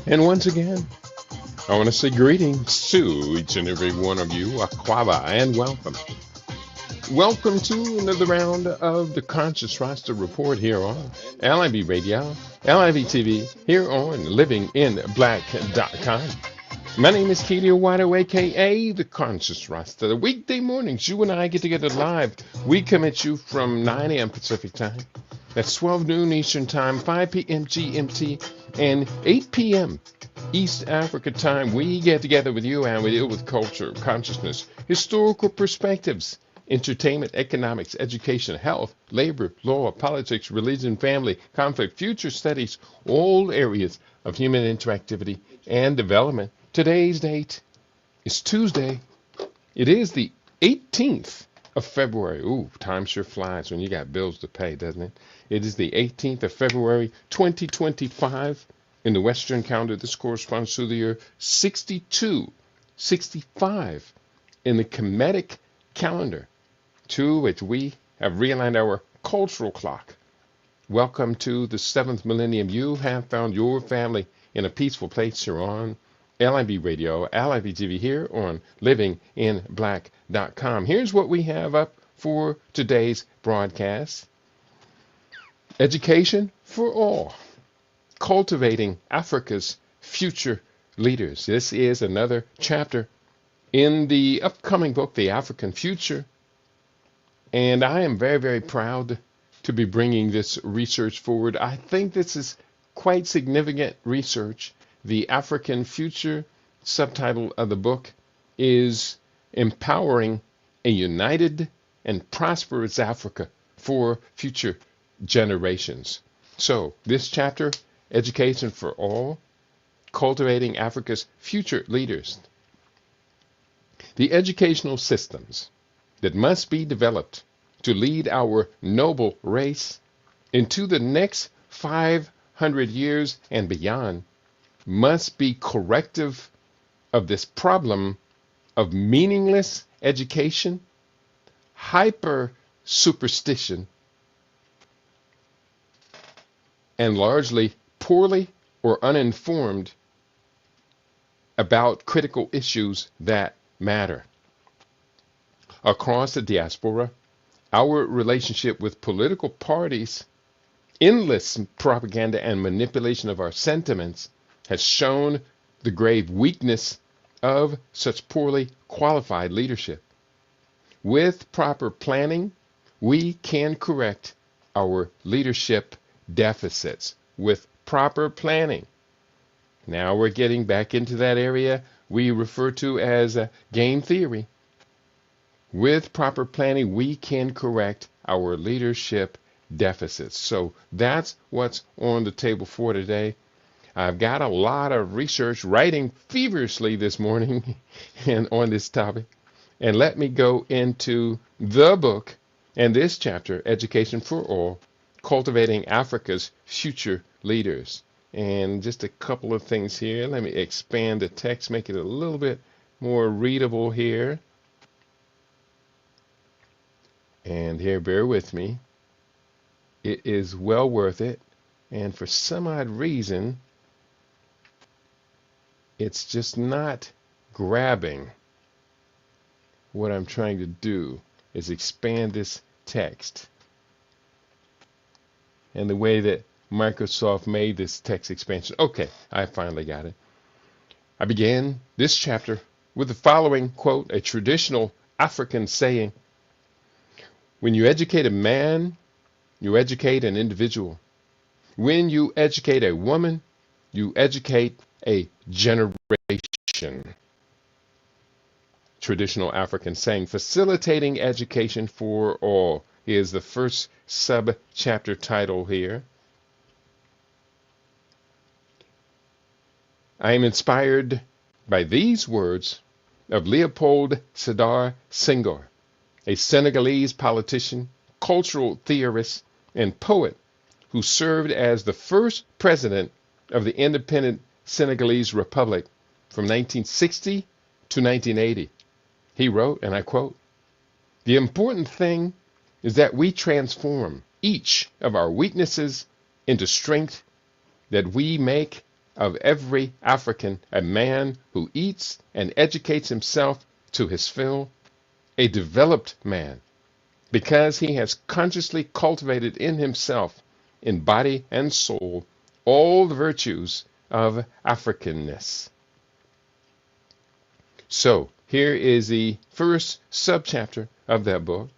And once again, I want to say greetings to each and every one of you, Aquaba, and welcome. Welcome to another round of the Conscious Roster Report here on LIV Radio, LIV TV, here on livinginblack.com. My name is Katie O'Wado, aka the Conscious Roster. The weekday mornings, you and I get together live. We come at you from 9 a.m. Pacific time. That's 12 noon Eastern time, 5 p.m. GMT, and 8 p.m. East Africa time. We get together with you and we deal with culture, consciousness, historical perspectives, entertainment, economics, education, health, labor, law, politics, religion, family, conflict, future studies, all areas of human interactivity and development. Today's date is Tuesday. It is the 18th of February. Ooh, time sure flies when you got bills to pay, doesn't it? It is the 18th of February, 2025. In the Western calendar, this corresponds to the year 6265 in the Kemetic calendar, to which we have realigned our cultural clock. Welcome to the 7th millennium. You have found your family in a peaceful place. You're on LIB Radio, LIB TV here on livinginblack.com. Here's what we have up for today's broadcast. Education for all. Cultivating Africa's future leaders. This is another chapter in the upcoming book, The African Future. And I am very, very proud to be bringing this research forward. I think this is quite significant research. The African Future, subtitle of the book, is Empowering a United and Prosperous Africa for Future Generations. So this chapter, Education for All, Cultivating Africa's Future Leaders. The educational systems that must be developed to lead our noble race into the next 500 years and beyond must be corrective of this problem of meaningless education, hyper-superstition, and largely poorly or uninformed about critical issues that matter. Across the diaspora, our relationship with political parties, endless propaganda and manipulation of our sentiments has shown the grave weakness of such poorly qualified leadership. With proper planning, we can correct our leadership deficits with proper planning. Now we're getting back into that area we refer to as game theory. With proper planning, we can correct our leadership deficits. So that's what's on the table for today. I've got a lot of research writing feverishly this morning and on this topic. And let me go into the book and this chapter, Education for All, Cultivating Africa's Future Leaders. And just a couple of things here. Let me expand the text, make it a little bit more readable here. And here, bear with me. It is well worth it. And for some odd reason, it's just not grabbing. What I'm trying to do is expand this text. And the way that Microsoft made this text expansion. Okay, I finally got it. I began this chapter with the following quote, a traditional African saying: when you educate a man, you educate an individual. When you educate a woman, you educate a generation. Traditional African saying. Facilitating education for all is the first sub-chapter title here. I am inspired by these words of Leopold Sédar Senghor, a Senegalese politician, cultural theorist, and poet who served as the first president of the independent Senegalese Republic from 1960 to 1980. He wrote, and I quote, "The important thing is that we transform each of our weaknesses into strength, that we make of every African a man who eats and educates himself to his fill, a developed man, because he has consciously cultivated in himself, in body and soul, all the virtues of Africanness. So here is the first subchapter of that book.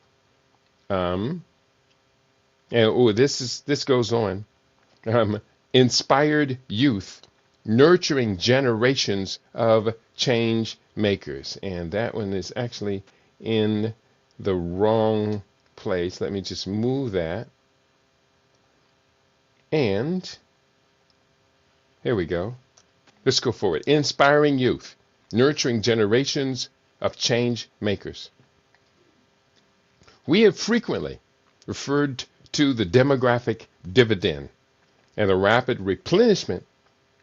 This goes on. Inspired youth, nurturing generations of change makers. And that one is actually in the wrong place. Let me just move that. And here we go. Let's go forward. Inspiring youth, nurturing generations of change makers. We have frequently referred to the demographic dividend and the rapid replenishment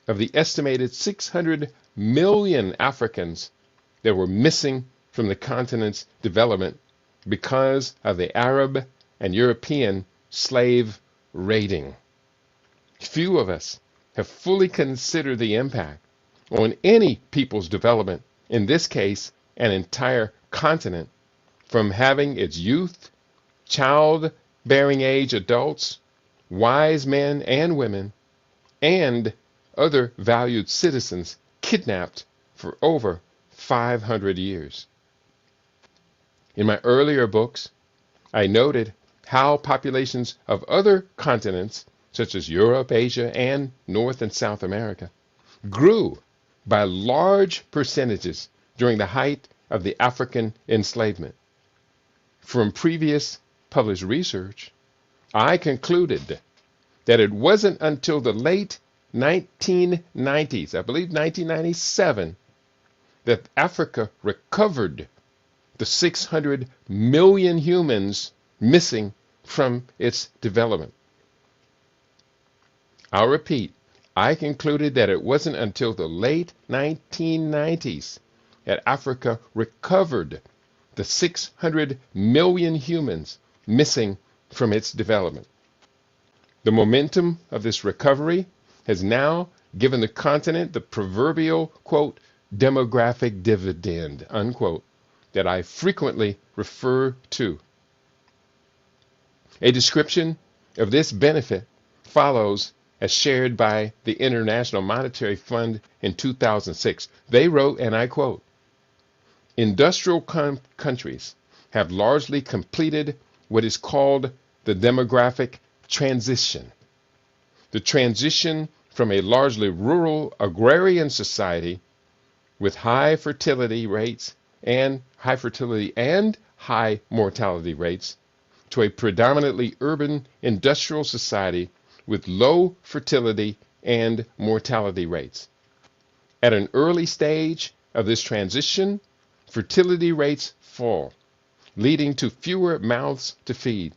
of the estimated 600 million Africans that were missing from the continent's development because of the Arab and European slave raiding. Few of us have fully considered the impact on any people's development, in this case, an entire continent, from having its youth, child-bearing age adults, wise men and women, and other valued citizens kidnapped for over 500 years. In my earlier books, I noted how populations of other continents, such as Europe, Asia, and North and South America, grew by large percentages during the height of the African enslavement. From previous published research, I concluded that it wasn't until the late 1990s, I believe 1997, that Africa recovered the 600 million humans missing from its development. I'll repeat, I concluded that it wasn't until the late 1990s that Africa recovered the 600 million humans missing from its development. The momentum of this recovery has now given the continent the proverbial, quote, demographic dividend, unquote, that I frequently refer to. A description of this benefit follows as shared by the International Monetary Fund in 2006. They wrote, and I quote, industrial countries have largely completed what is called the demographic transition. The transition from a largely rural agrarian society with high fertility and high mortality rates to a predominantly urban industrial society with low fertility and mortality rates. At an early stage of this transition, fertility rates fall, leading to fewer mouths to feed.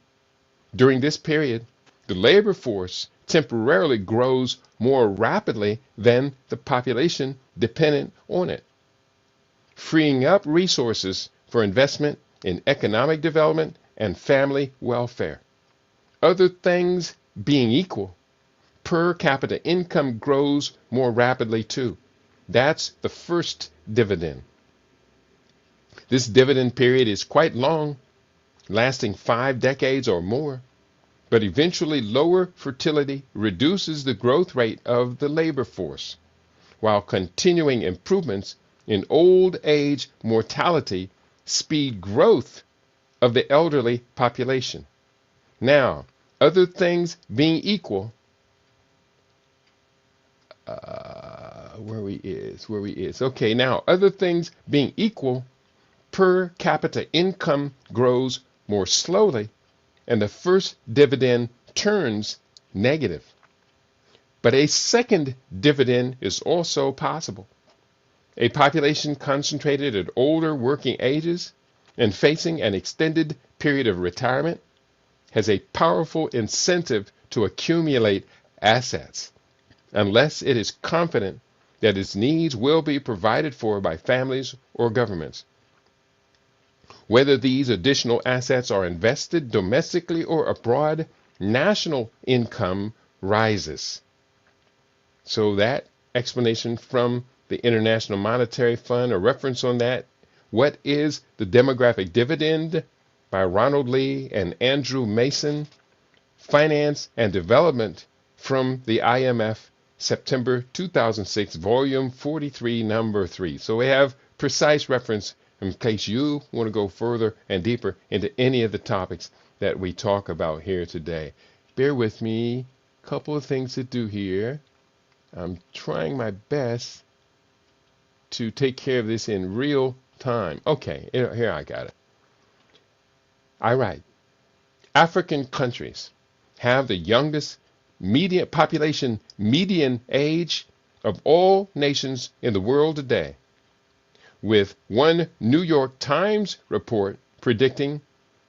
During this period, the labor force temporarily grows more rapidly than the population dependent on it, freeing up resources for investment in economic development and family welfare. Other things being equal, per capita income grows more rapidly too. That's the first dividend. This dividend period is quite long, lasting 5 decades or more, but eventually lower fertility reduces the growth rate of the labor force, while continuing improvements in old age mortality speed growth of the elderly population. Now, other things being equal, Okay, now, other things being equal, per capita income grows more slowly, and the first dividend turns negative. But a second dividend is also possible. A population concentrated at older working ages and facing an extended period of retirement has a powerful incentive to accumulate assets, unless it is confident that its needs will be provided for by families or governments. Whether these additional assets are invested domestically or abroad, national income rises. So that explanation from the International Monetary Fund, a reference on that. What is the demographic dividend by Ronald Lee and Andrew Mason. Finance and Development from the IMF, September 2006, volume 43, number 3. So we have precise reference in case you want to go further and deeper into any of the topics that we talk about here today. Bear with me, a couple of things to do here. I'm trying my best to take care of this in real time. Okay, here I got it. All right. African countries have the youngest population median age of all nations in the world today, with one New York Times report predicting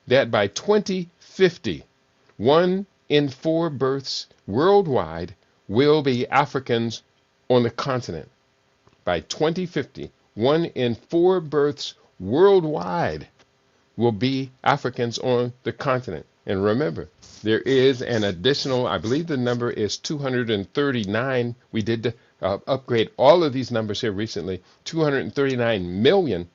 that by 2050, 1 in 4 births worldwide will be Africans on the continent. By 2050, 1 in 4 births worldwide will be Africans on the continent. And remember, there is an additional, I believe the number is 239. We did upgrade all of these numbers here recently. 239 million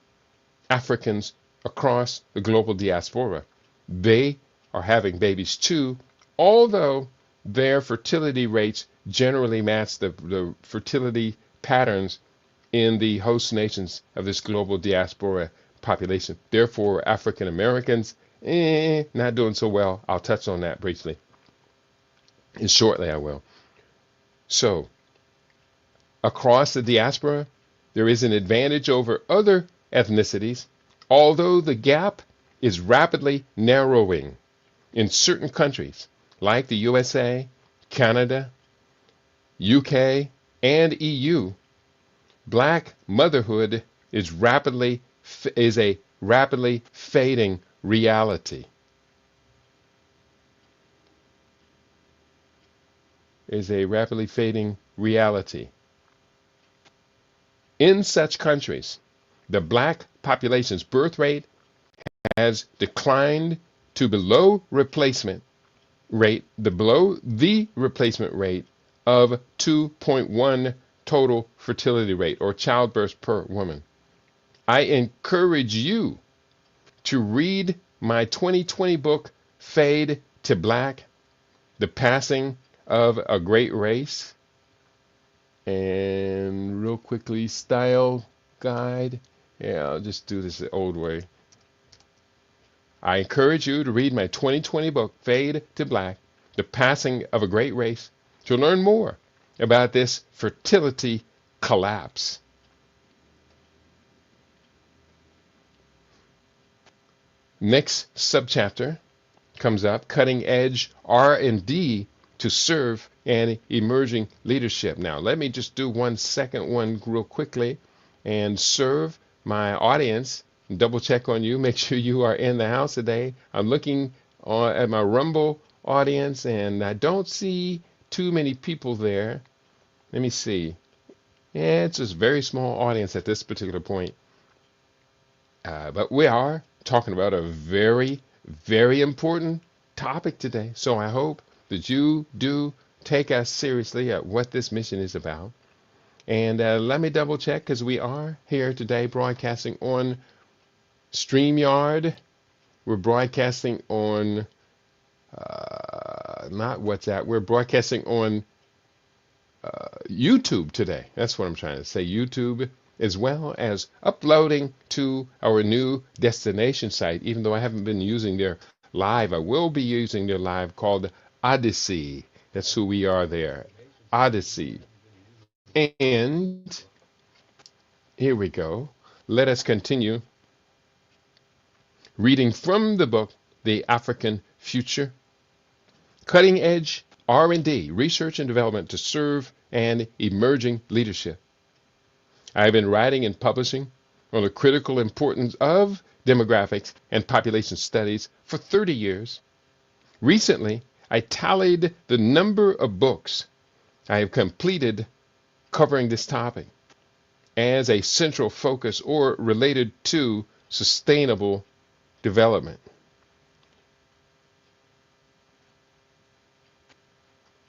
Africans across the global diaspora. They are having babies too, although their fertility rates generally match the fertility patterns in the host nations of this global diaspora population. Therefore, African Americans, not doing so well. I'll touch on that briefly. And shortly I will. So, across the diaspora, there is an advantage over other ethnicities, although the gap is rapidly narrowing in certain countries like the USA, Canada, UK, and EU. Black motherhood is a rapidly fading reality. Is a rapidly fading reality. In such countries, the black population's birth rate has declined to below the replacement rate of 2.1 total fertility rate or childbirths per woman. I encourage you to read my 2020 book, Fade to Black, The Passing of a Great Race. And real quickly, style guide. Yeah, I'll just do this the old way. I encourage you to read my 2020 book, Fade to Black, The Passing of a Great Race, to learn more about this fertility collapse. Next subchapter comes up, Cutting Edge R&D to Serve an Emerging Leadership. Now, let me just do one real quickly and serve my audience. Double check on you. Make sure you are in the house today. I'm looking at my Rumble audience, and I don't see too many people there. Let me see. Yeah, it's just a very small audience at this particular point. But we are talking about a very, very important topic today. So I hope that you do take us seriously at what this mission is about. And let me double check, because we are here today broadcasting on StreamYard. We're broadcasting on, not WhatsApp, we're broadcasting on YouTube today. That's what I'm trying to say, YouTube, as well as uploading to our new destination site. Even though I haven't been using their live, I will be using their live called Odyssey. That's who we are there, Odyssey. And here we go. Let us continue reading from the book, The African Future, Cutting Edge R&D, Research and Development to Serve an Emerging Leadership. I have been writing and publishing on the critical importance of demographics and population studies for 30 years. Recently, I tallied the number of books I have completed covering this topic as a central focus or related to sustainable development.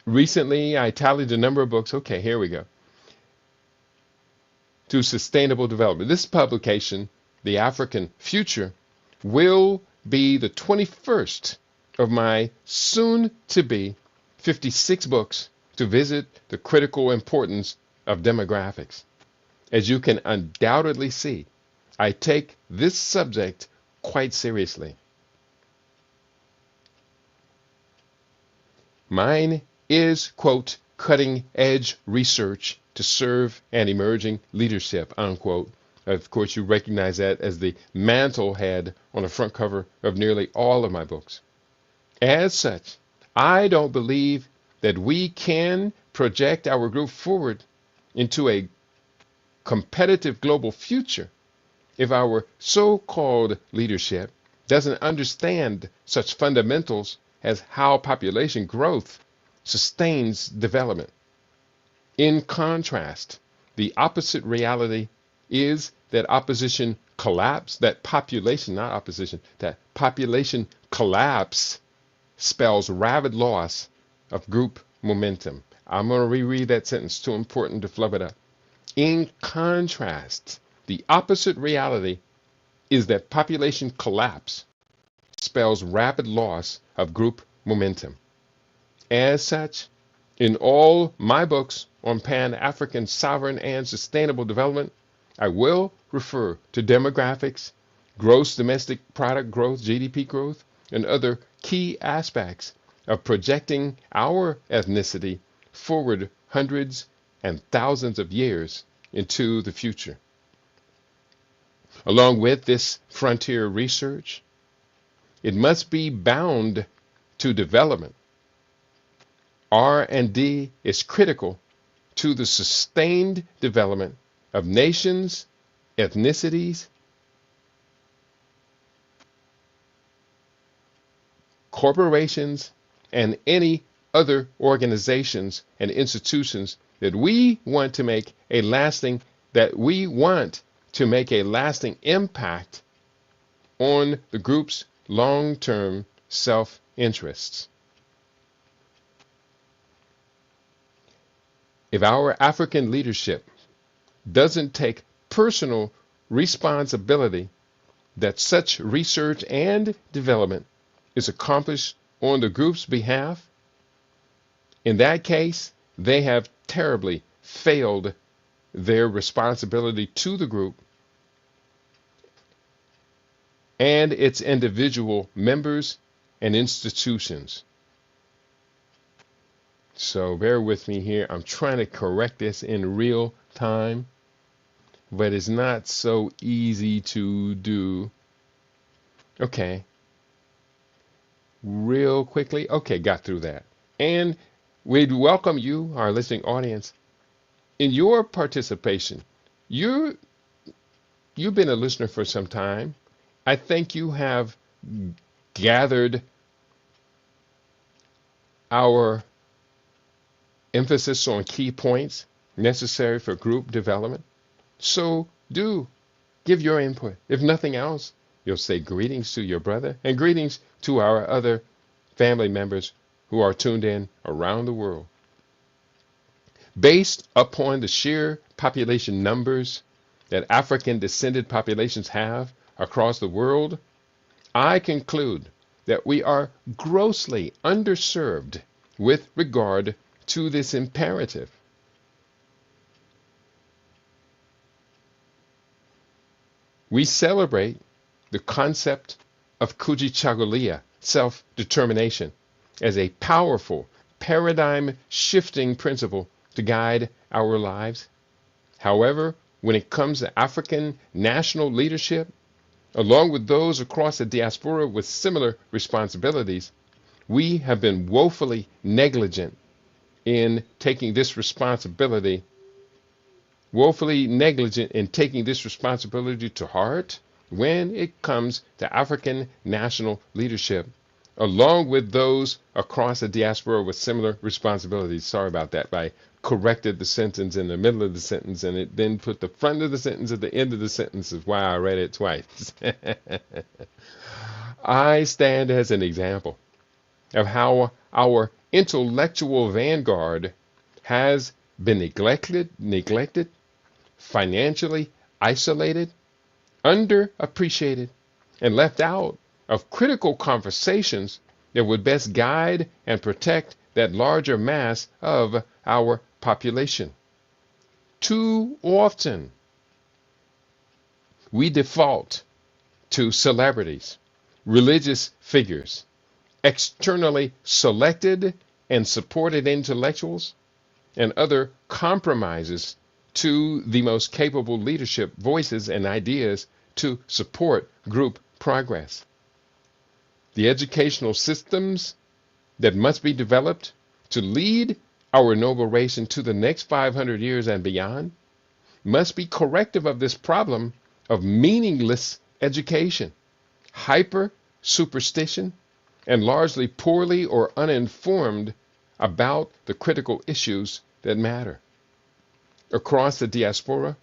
Recently, I tallied the number of books. Okay, here we go. to sustainable development. This publication, The African Future, will be the 21st of my soon-to-be 56 books to visit the critical importance of demographics. As you can undoubtedly see, I take this subject quite seriously. Mine is, quote, cutting-edge research to serve an emerging leadership, unquote. Of course, you recognize that as the mantle head on the front cover of nearly all of my books. As such, I don't believe that we can project our group forward into a competitive global future if our so-called leadership doesn't understand such fundamentals as how population growth sustains development. In contrast, the opposite reality is that population collapse spells rapid loss of group momentum. I'm going to reread that sentence, too important to flub it up. In contrast, the opposite reality is that population collapse spells rapid loss of group momentum. As such, in all my books on Pan-African sovereign and sustainable development, I will refer to demographics, gross domestic product growth, GDP growth, and other key aspects of projecting our ethnicity forward hundreds and thousands of years into the future. Along with this frontier research, it must be bound to development. R&D is critical to the sustained development of nations, ethnicities, corporations, and any other organizations and institutions that we want to make a lasting impact on the group's long-term self-interests. If our African leadership doesn't take personal responsibility that such research and development is accomplished on the group's behalf, in that case, they have terribly failed their responsibility to the group and its individual members and institutions. So bear with me here. I'm trying to correct this in real time, but it's not so easy to do. Okay. Real quickly. Okay, got through that. And we'd welcome you, our listening audience, in your participation. You've been a listener for some time. I think you have gathered our emphasis on key points necessary for group development. So do give your input. If nothing else, you'll say greetings to your brother and greetings to our other family members who are tuned in around the world. Based upon the sheer population numbers that African descended populations have across the world, I conclude that we are grossly underserved with regard to this imperative. We celebrate the concept of Kujichagulia, self-determination, as a powerful, paradigm-shifting principle to guide our lives. However, when it comes to African national leadership, along with those across the diaspora with similar responsibilities, we have been woefully negligent in taking this responsibility to heart when it comes to African national leadership, along with those across the diaspora with similar responsibilities. Sorry about that. I corrected the sentence in the middle of the sentence and it then put the front of the sentence at the end of the sentence. Is why I read it twice. I stand as an example of how our intellectual vanguard has been neglected financially isolated, underappreciated, and left out of critical conversations that would best guide and protect that larger mass of our population. Too often, we default to celebrities, religious figures, externally selected and supported intellectuals, and other compromises to the most capable leadership voices and ideas to support group progress. The educational systems that must be developed to lead our noble race into the next 500 years and beyond must be corrective of this problem of meaningless education, hyper-superstition, and largely poorly or uninformed about the critical issues that matter. Across the diaspora,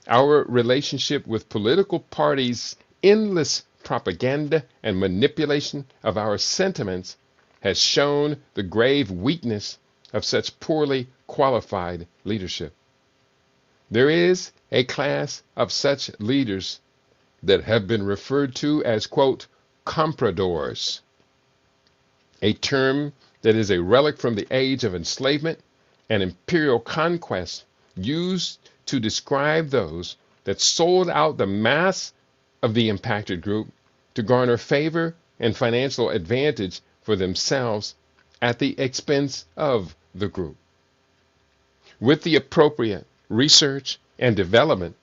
our relationship with political parties' endless propaganda and manipulation of our sentiments has shown the grave weakness of such poorly qualified leadership. There is a class of such leaders that have been referred to as, quote, compradors, a term that is a relic from the age of enslavement and imperial conquest used to describe those that sold out the mass of the impacted group to garner favor and financial advantage for themselves at the expense of the group. With the appropriate research and development,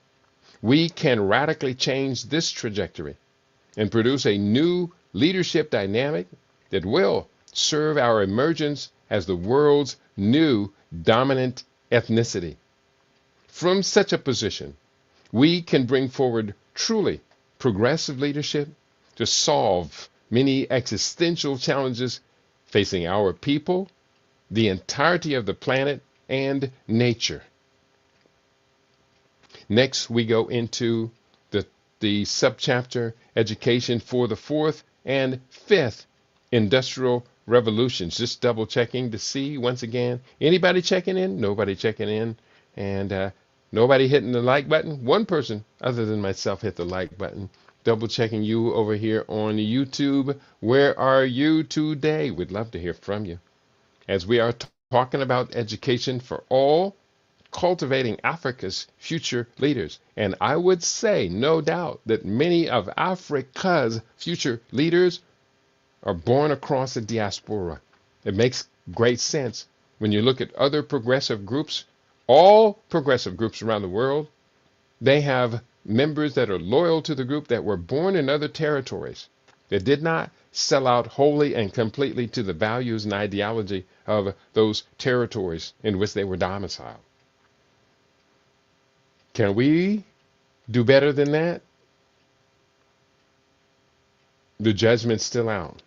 we can radically change this trajectory and produce a new leadership dynamic that will serve our emergence as the world's new dominant ethnicity. From such a position, we can bring forward truly progressive leadership to solve many existential challenges facing our people, the entirety of the planet, and nature. Next, we go into the subchapter Education for the Fourth and Fifth Industrial Revolutions. Just double checking to see, once again, anybody checking in? Nobody checking in. And nobody hitting the like button. One person other than myself hit the like button. Double checking you over here on YouTube. Where are you today? We'd love to hear from you. As we are talking about education for all, cultivating Africa's future leaders. And I would say, no doubt, that many of Africa's future leaders are born across the diaspora. It makes great sense when you look at other progressive groups. All progressive groups around the world, they have members that are loyal to the group that were born in other territories, that did not sell out wholly and completely to the values and ideology of those territories in which they were domiciled. Can we do better than that? The judgment's still out.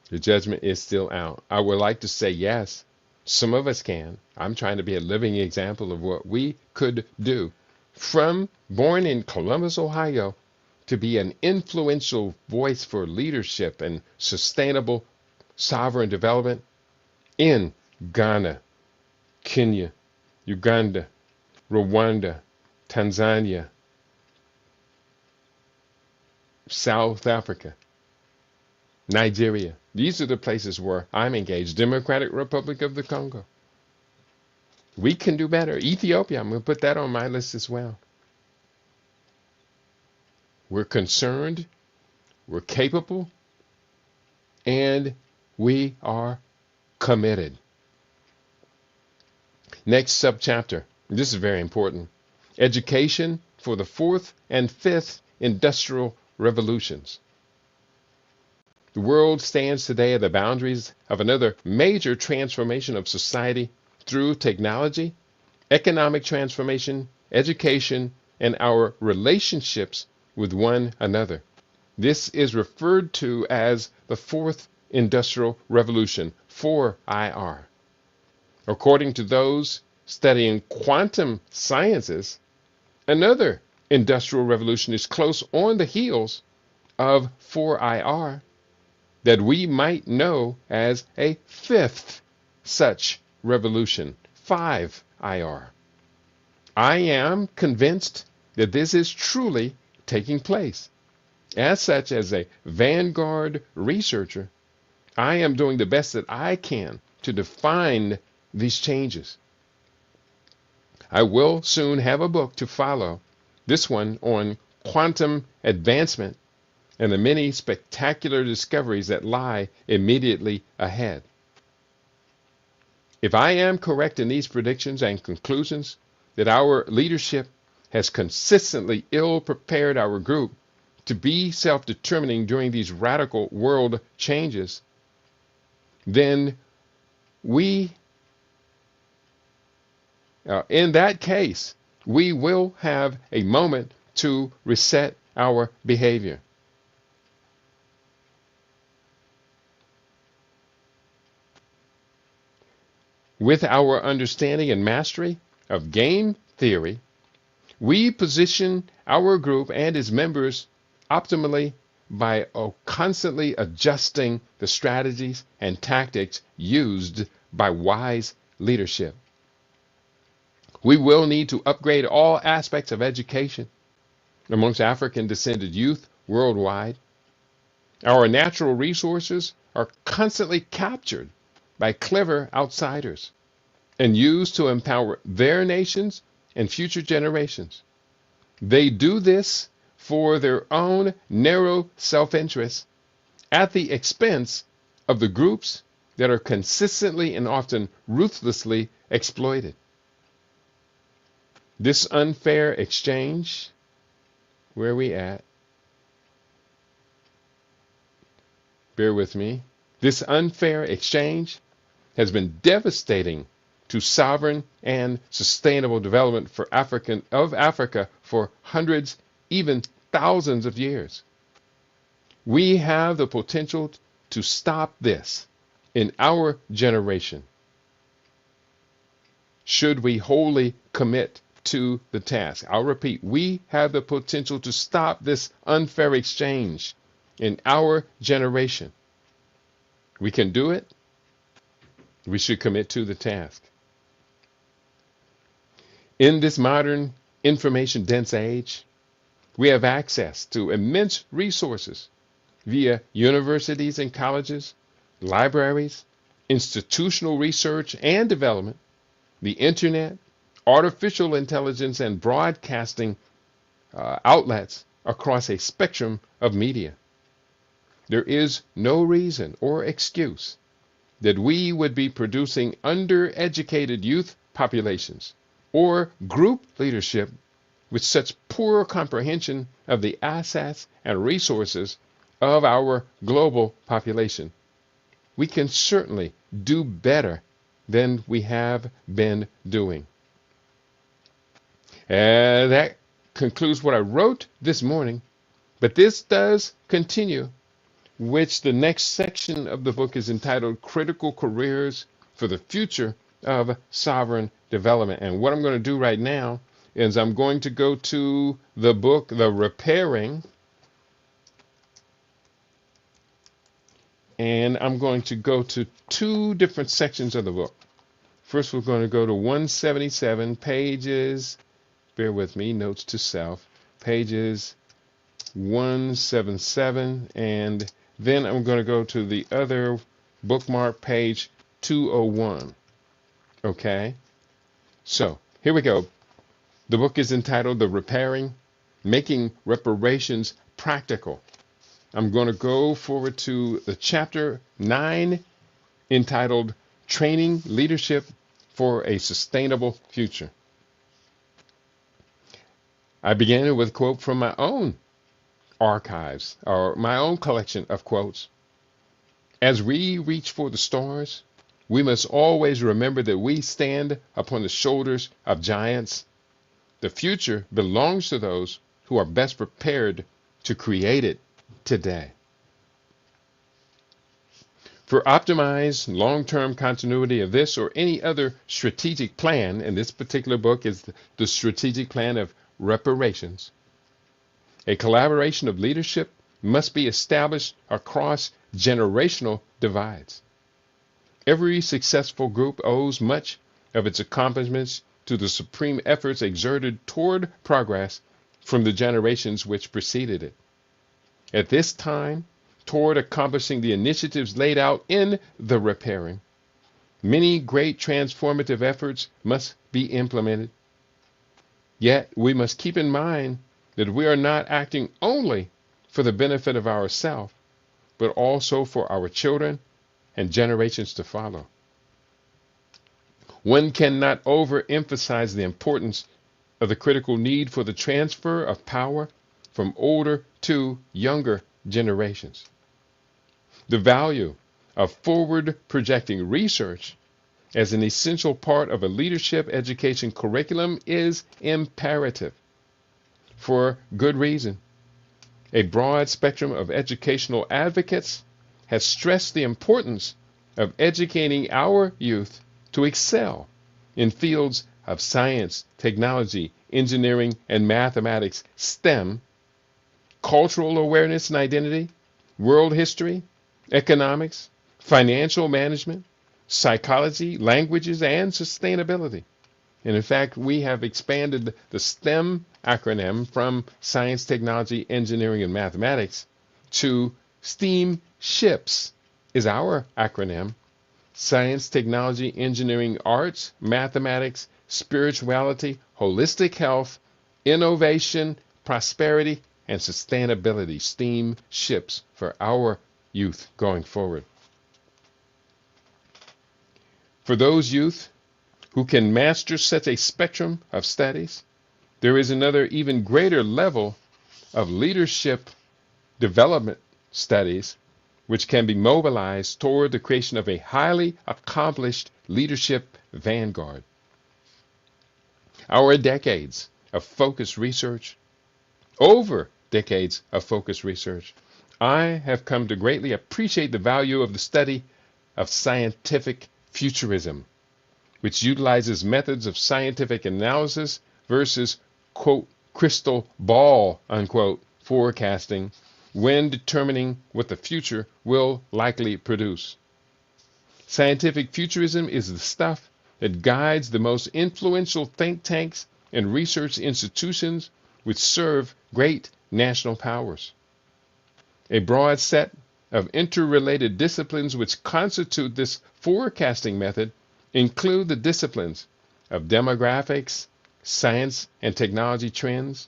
The judgment is still out. I would like to say yes, some of us can. I'm trying to be a living example of what we could do. From born in Columbus, Ohio, to be an influential voice for leadership and sustainable sovereign development in Ghana, Kenya, Uganda, Rwanda, Tanzania, South Africa, Nigeria. These are the places where I'm engaged. Democratic Republic of the Congo. We can do better. Ethiopia, I'm going to put that on my list as well. We're concerned, we're capable, and we are committed. Next subchapter. This is very important. Education for the fourth and fifth industrial revolutions. The world stands today at the boundaries of another major transformation of society through technology, economic transformation, education, and our relationships with one another. This is referred to as the fourth industrial revolution, 4IR. According to those studying quantum sciences, another industrial revolution is close on the heels of 4IR that we might know as a fifth such revolution, 5IR. I am convinced that this is truly taking place. As such, as a vanguard researcher, I am doing the best that I can to define these changes. I will soon have a book to follow, this one on quantum advancement and the many spectacular discoveries that lie immediately ahead. If I am correct in these predictions and conclusions that our leadership has consistently ill prepared our group to be self-determining during these radical world changes, then in that case, we will have a moment to reset our behavior. With our understanding and mastery of game theory, we position our group and its members optimally by constantly adjusting the strategies and tactics used by wise leadership. We will need to upgrade all aspects of education amongst African descended youth worldwide. Our natural resources are constantly captured by clever outsiders and used to empower their nations and future generations. They do this for their own narrow self-interest at the expense of the groups that are consistently and often ruthlessly exploited. This unfair exchange, where are we at? Bear with me. This unfair exchange has been devastating to sovereign and sustainable development for Africa for hundreds, even thousands of years. We have the potential to stop this in our generation, should we wholly commit to the task. I'll repeat, we have the potential to stop this unfair exchange in our generation. We can do it. We should commit to the task. In this modern information-dense age, we have access to immense resources via universities and colleges, libraries, institutional research and development, the internet, artificial intelligence, and broadcasting outlets across a spectrum of media. There is no reason or excuse that we would be producing undereducated youth populations or group leadership with such poor comprehension of the assets and resources of our global population. We can certainly do better than we have been doing. That concludes what I wrote this morning, but this does continue, which the next section of the book is entitled Critical Careers for the Future of Sovereign Development. And what I'm going to do right now is I'm going to go to the book, The Repairing, and I'm going to go to two different sections of the book. First, we're going to go to 177 pages, bear with me, notes to self, pages 177, and then I'm going to go to the other bookmark, page 201. Okay, so here we go. The book is entitled The Repairing, Making Reparations Practical. I'm going to go forward to the chapter 9 entitled Training Leadership for a Sustainable Future. I began with a quote from my own archives, or my own collection of quotes. As we reach for the stars, we must always remember that we stand upon the shoulders of giants. The future belongs to those who are best prepared to create it today. For optimized long-term continuity of this or any other strategic plan, and this particular book is the strategic plan of reparations, a collaboration of leadership must be established across generational divides. Every successful group owes much of its accomplishments to the supreme efforts exerted toward progress from the generations which preceded it. At this time, toward accomplishing the initiatives laid out in the repairing, many great transformative efforts must be implemented. Yet we must keep in mind that we are not acting only for the benefit of ourselves, but also for our children and generations to follow. One cannot overemphasize the importance of the critical need for the transfer of power from older to younger generations. The value of forward-projecting research as an essential part of a leadership education curriculum is imperative. For good reason. A broad spectrum of educational advocates has stressed the importance of educating our youth to excel in fields of science, technology, engineering, and mathematics, STEM, cultural awareness and identity, world history, economics, financial management, psychology, languages, and sustainability. And in fact, we have expanded the STEM acronym from science, technology, engineering, and mathematics to STEAM SHIPS is our acronym. Science, technology, engineering, arts, mathematics, spirituality, holistic health, innovation, prosperity, and sustainability. STEAM SHIPS for our youth going forward. For those youth who can master such a spectrum of studies, there is another even greater level of leadership development studies which can be mobilized toward the creation of a highly accomplished leadership vanguard. Over decades of focused research, I have come to greatly appreciate the value of the study of scientific futurism, which utilizes methods of scientific analysis versus, quote, crystal ball, unquote, forecasting when determining what the future will likely produce. Scientific futurism is the stuff that guides the most influential think tanks and research institutions which serve great national powers. A broad set of interrelated disciplines which constitute this forecasting method include the disciplines of demographics, science and technology trends,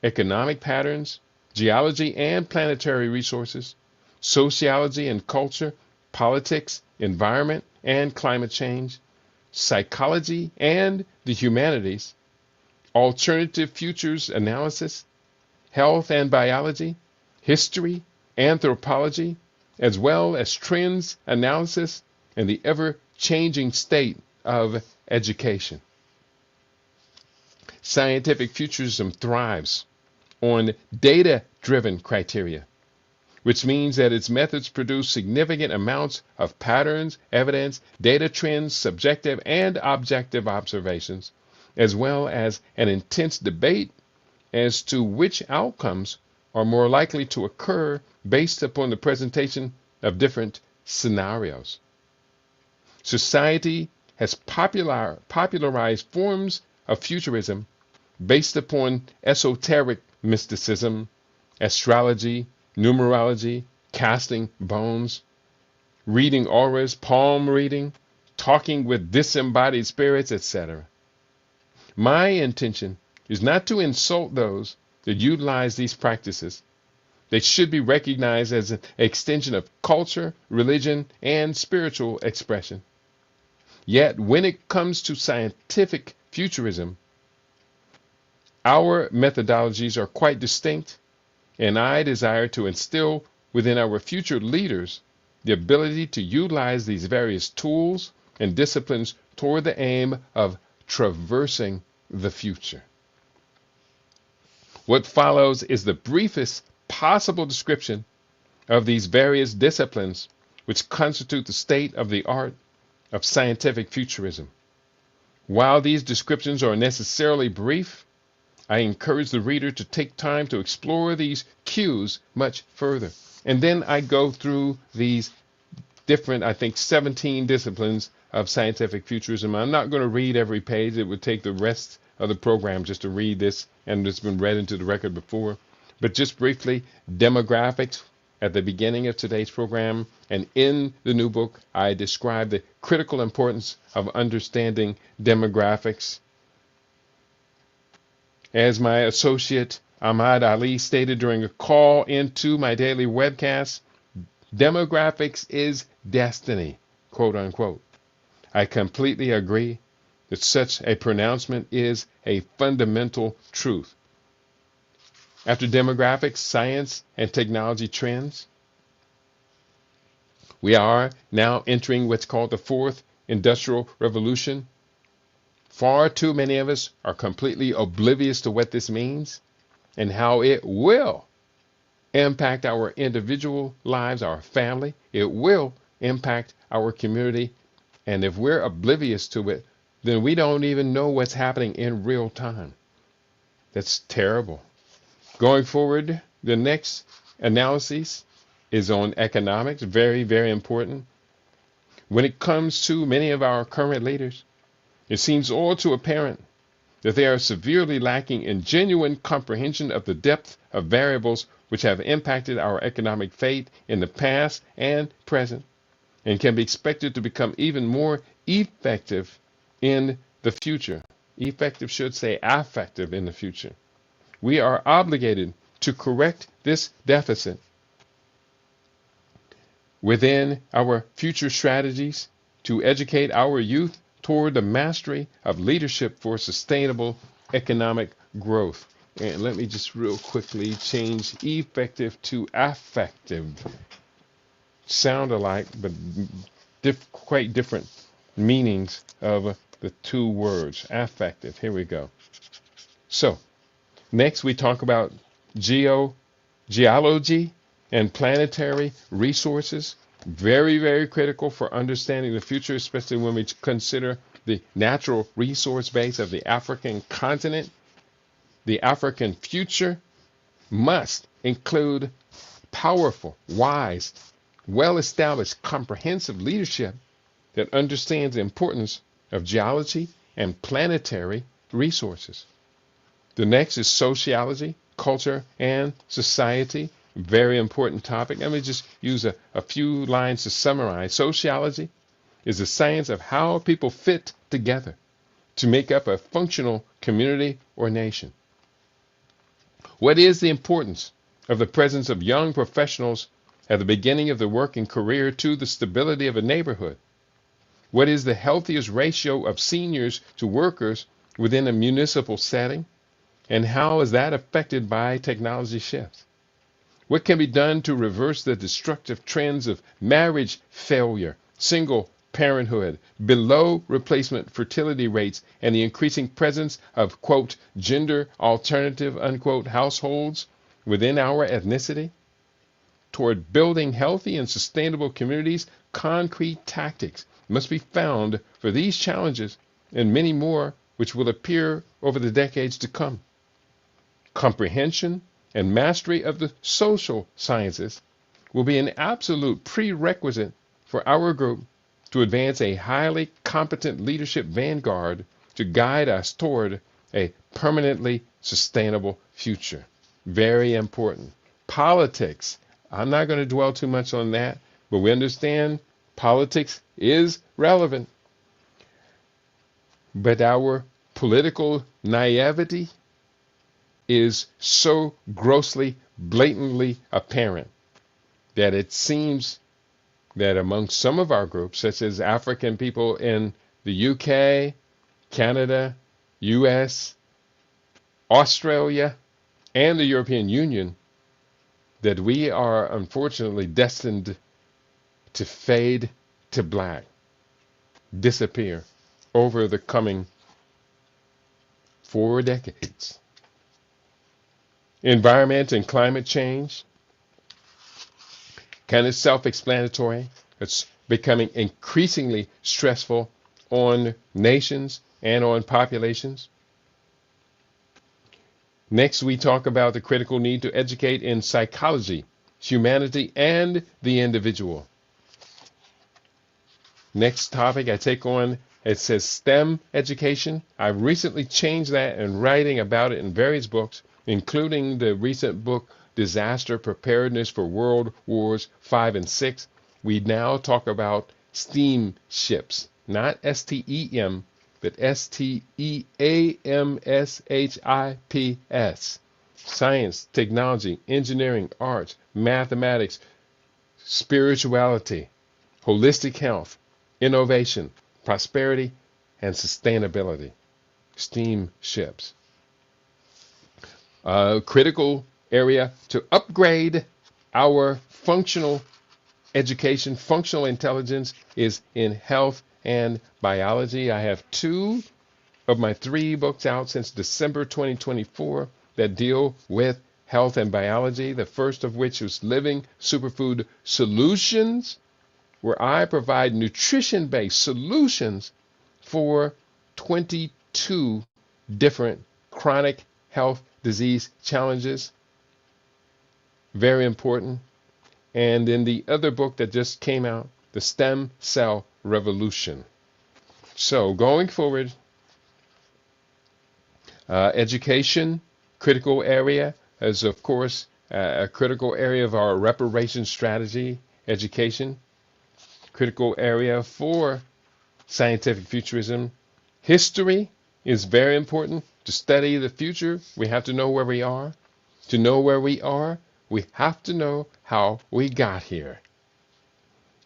economic patterns, geology and planetary resources, sociology and culture, politics, environment and climate change, psychology and the humanities, alternative futures analysis, health and biology, history, anthropology, as well as trends analysis and the ever-changing state of education. Scientific futurism thrives on data-driven criteria, which means that its methods produce significant amounts of patterns, evidence, data trends, subjective and objective observations, as well as an intense debate as to which outcomes are more likely to occur based upon the presentation of different scenarios. Society has popularized forms of futurism based upon esoteric mysticism, astrology, numerology, casting bones, reading auras, palm reading, talking with disembodied spirits, etc. My intention is not to insult those that utilize these practices. They should be recognized as an extension of culture, religion, and spiritual expression. Yet, when it comes to scientific futurism, our methodologies are quite distinct, and I desire to instill within our future leaders the ability to utilize these various tools and disciplines toward the aim of traversing the future. What follows is the briefest possible description of these various disciplines which constitute the state of the art of scientific futurism. While these descriptions are necessarily brief, I encourage the reader to take time to explore these cues much further. And then I go through these different, 17 disciplines of scientific futurism. I'm not going to read every page. It would take the rest of the program just to read this, and it's been read into the record before. But just briefly, demographics at the beginning of today's program, and in the new book, I describe the critical importance of understanding demographics. As my associate Ahmad Ali stated during a call into my daily webcast, demographics is destiny, quote unquote. I completely agree that such a pronouncement is a fundamental truth. After demographics, science, and technology trends, we are now entering what's called the fourth industrial revolution. Far too many of us are completely oblivious to what this means and how it will impact our individual lives, our family. It will impact our community. And if we're oblivious to it, then we don't even know what's happening in real time. That's terrible. Going forward, the next analysis is on economics. Very, very important. When it comes to many of our current leaders, it seems all too apparent that they are severely lacking in genuine comprehension of the depth of variables which have impacted our economic fate in the past and present, and can be expected to become even more effective in the future. Effective should say affective in the future. We are obligated to correct this deficit within our future strategies to educate our youth toward the mastery of leadership for sustainable economic growth. And let me just real quickly change effective to affective. Sound alike, but quite different meanings of the two words. Affective. Here we go. So, next we talk about geology and planetary resources. Very, very critical for understanding the future, especially when we consider the natural resource base of the African continent. The African future must include powerful, wise, well-established, comprehensive leadership that understands the importance of geology and planetary resources. The next is sociology, culture, and society. Very important topic. Let me just use a few lines to summarize. Sociology is the science of how people fit together to make up a functional community or nation. What is the importance of the presence of young professionals at the beginning of the working career to the stability of a neighborhood? What is the healthiest ratio of seniors to workers within a municipal setting? And how is that affected by technology shifts? What can be done to reverse the destructive trends of marriage failure, single parenthood, below replacement fertility rates, and the increasing presence of, quote, gender alternative, unquote, households within our ethnicity? Toward building healthy and sustainable communities, concrete tactics must be found for these challenges and many more which will appear over the decades to come. Comprehension and mastery of the social sciences will be an absolute prerequisite for our group to advance a highly competent leadership vanguard to guide us toward a permanently sustainable future. Very important. Politics. I'm not going to dwell too much on that, but we understand politics is relevant. But our political naivety is so grossly, blatantly apparent that it seems that among some of our groups, such as African people in the UK, Canada, US, Australia, and the European Union, that we are unfortunately destined to fade to black, disappear over the coming 4 decades. Environment and climate change, kind of self-explanatory. It's becoming increasingly stressful on nations and on populations. Next, we talk about the critical need to educate in psychology, humanity, and the individual. Next topic I take on, it says STEM education. I recently changed that and writing about it in various books, including the recent book, Disaster Preparedness for World Wars 5 and 6. We now talk about steamships, not STEM, but STEAMSHIPS. Science, technology, engineering, arts, mathematics, spirituality, holistic health, innovation, prosperity, and sustainability. Steamships. Critical area to upgrade our functional education, functional intelligence is in health and biology. I have 2 of my 3 books out since December 2024 that deal with health and biology. The first of which is Living Superfood Solutions, where I provide nutrition-based solutions for 22 different chronic health disease challenges. Very important. And in the other book that just came out, The Stem Cell Revolution. So going forward, education, critical area, is of course a critical area of our reparation strategy, education, critical area for scientific futurism. History is very important. To study the future, we have to know where we are. To know where we are, we have to know how we got here.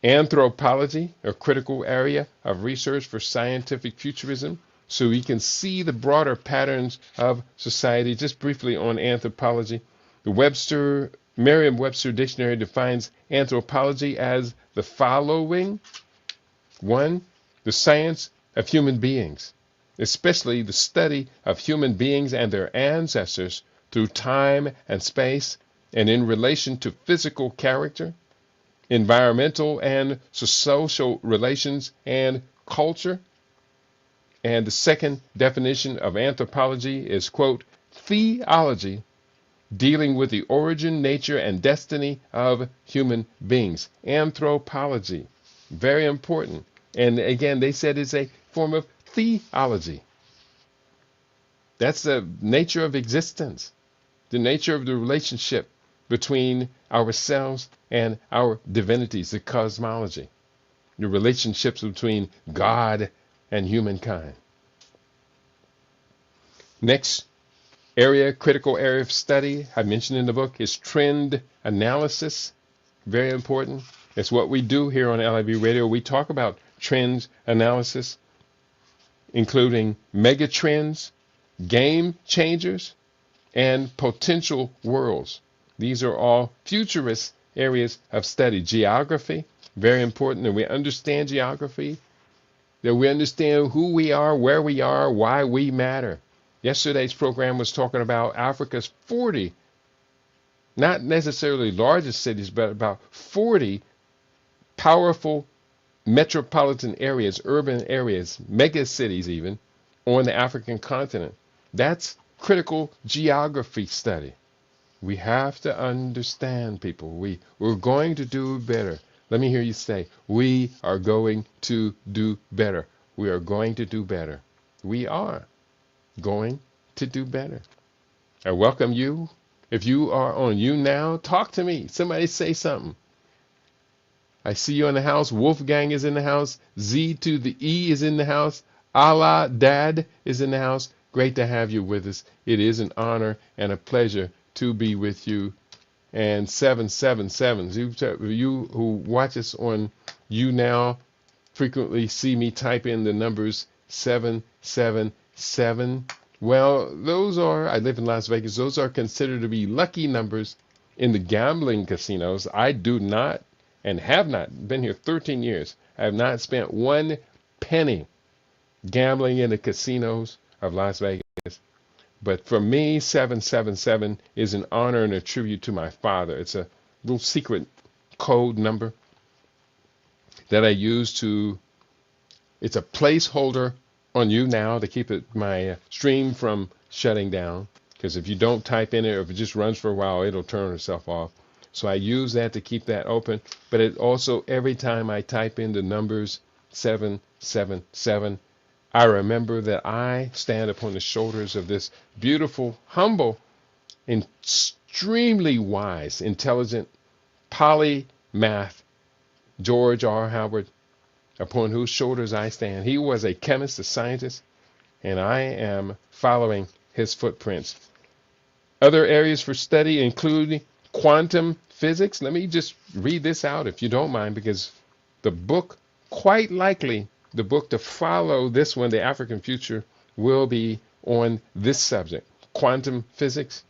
Anthropology, a critical area of research for scientific futurism, so we can see the broader patterns of society. Just briefly on anthropology, the Merriam-Webster dictionary defines anthropology as the following. 1, the science of human beings, especially the study of human beings and their ancestors through time and space and in relation to physical character, environmental and social relations, and culture. And the second definition of anthropology is, quote, theology, dealing with the origin, nature, and destiny of human beings. Anthropology, very important. And again, they said it's a form of theology. That's the nature of existence, the nature of the relationship between ourselves and our divinities, the cosmology, the relationships between God and humankind. Next area, critical area of study, I mentioned in the book, is trend analysis. Very important. It's what we do here on LIV Radio. We talk about trends analysis, including mega trends, game changers, and potential worlds. These are all futurist areas of study. Geography, very important that we understand geography, that we understand who we are, where we are, why we matter. Yesterday's program was talking about Africa's 40, not necessarily largest cities, but about 40 powerful metropolitan areas, urban areas, mega cities even, on the African continent. That's critical geography study. We have to understand, people. We're going to do better. Let me hear you say, we are going to do better. We are going to do better. We are going to do better. I welcome you. If you are on You Now, talk to me. Somebody say something. I see you in the house. Wolfgang is in the house. Z to the E is in the house. Allah Dad is in the house. Great to have you with us. It is an honor and a pleasure to be with you. And 777. You who watch us on You Now frequently see me type in the numbers 777. Well, those are, I live in Las Vegas, those are considered to be lucky numbers in the gambling casinos. I do not and have not been here 13 years. I have not spent one penny gambling in the casinos of Las Vegas. But for me, 777 is an honor and a tribute to my father. It's a little secret code number that I use to, it's a placeholder on You Now to keep my stream from shutting down. Because if you don't type in it, or if it just runs for a while, it'll turn itself off. So I use that to keep that open. But it also, every time I type in the numbers 777. I remember that I stand upon the shoulders of this beautiful, humble, extremely wise, intelligent, polymath George R. Howard, upon whose shoulders I stand. He was a chemist, a scientist, and I am following his footprints. Other areas for study include quantum physics. Let me just read this out if you don't mind, because the book, quite likely the book to follow this one, The African Future, will be on this subject, quantum physics.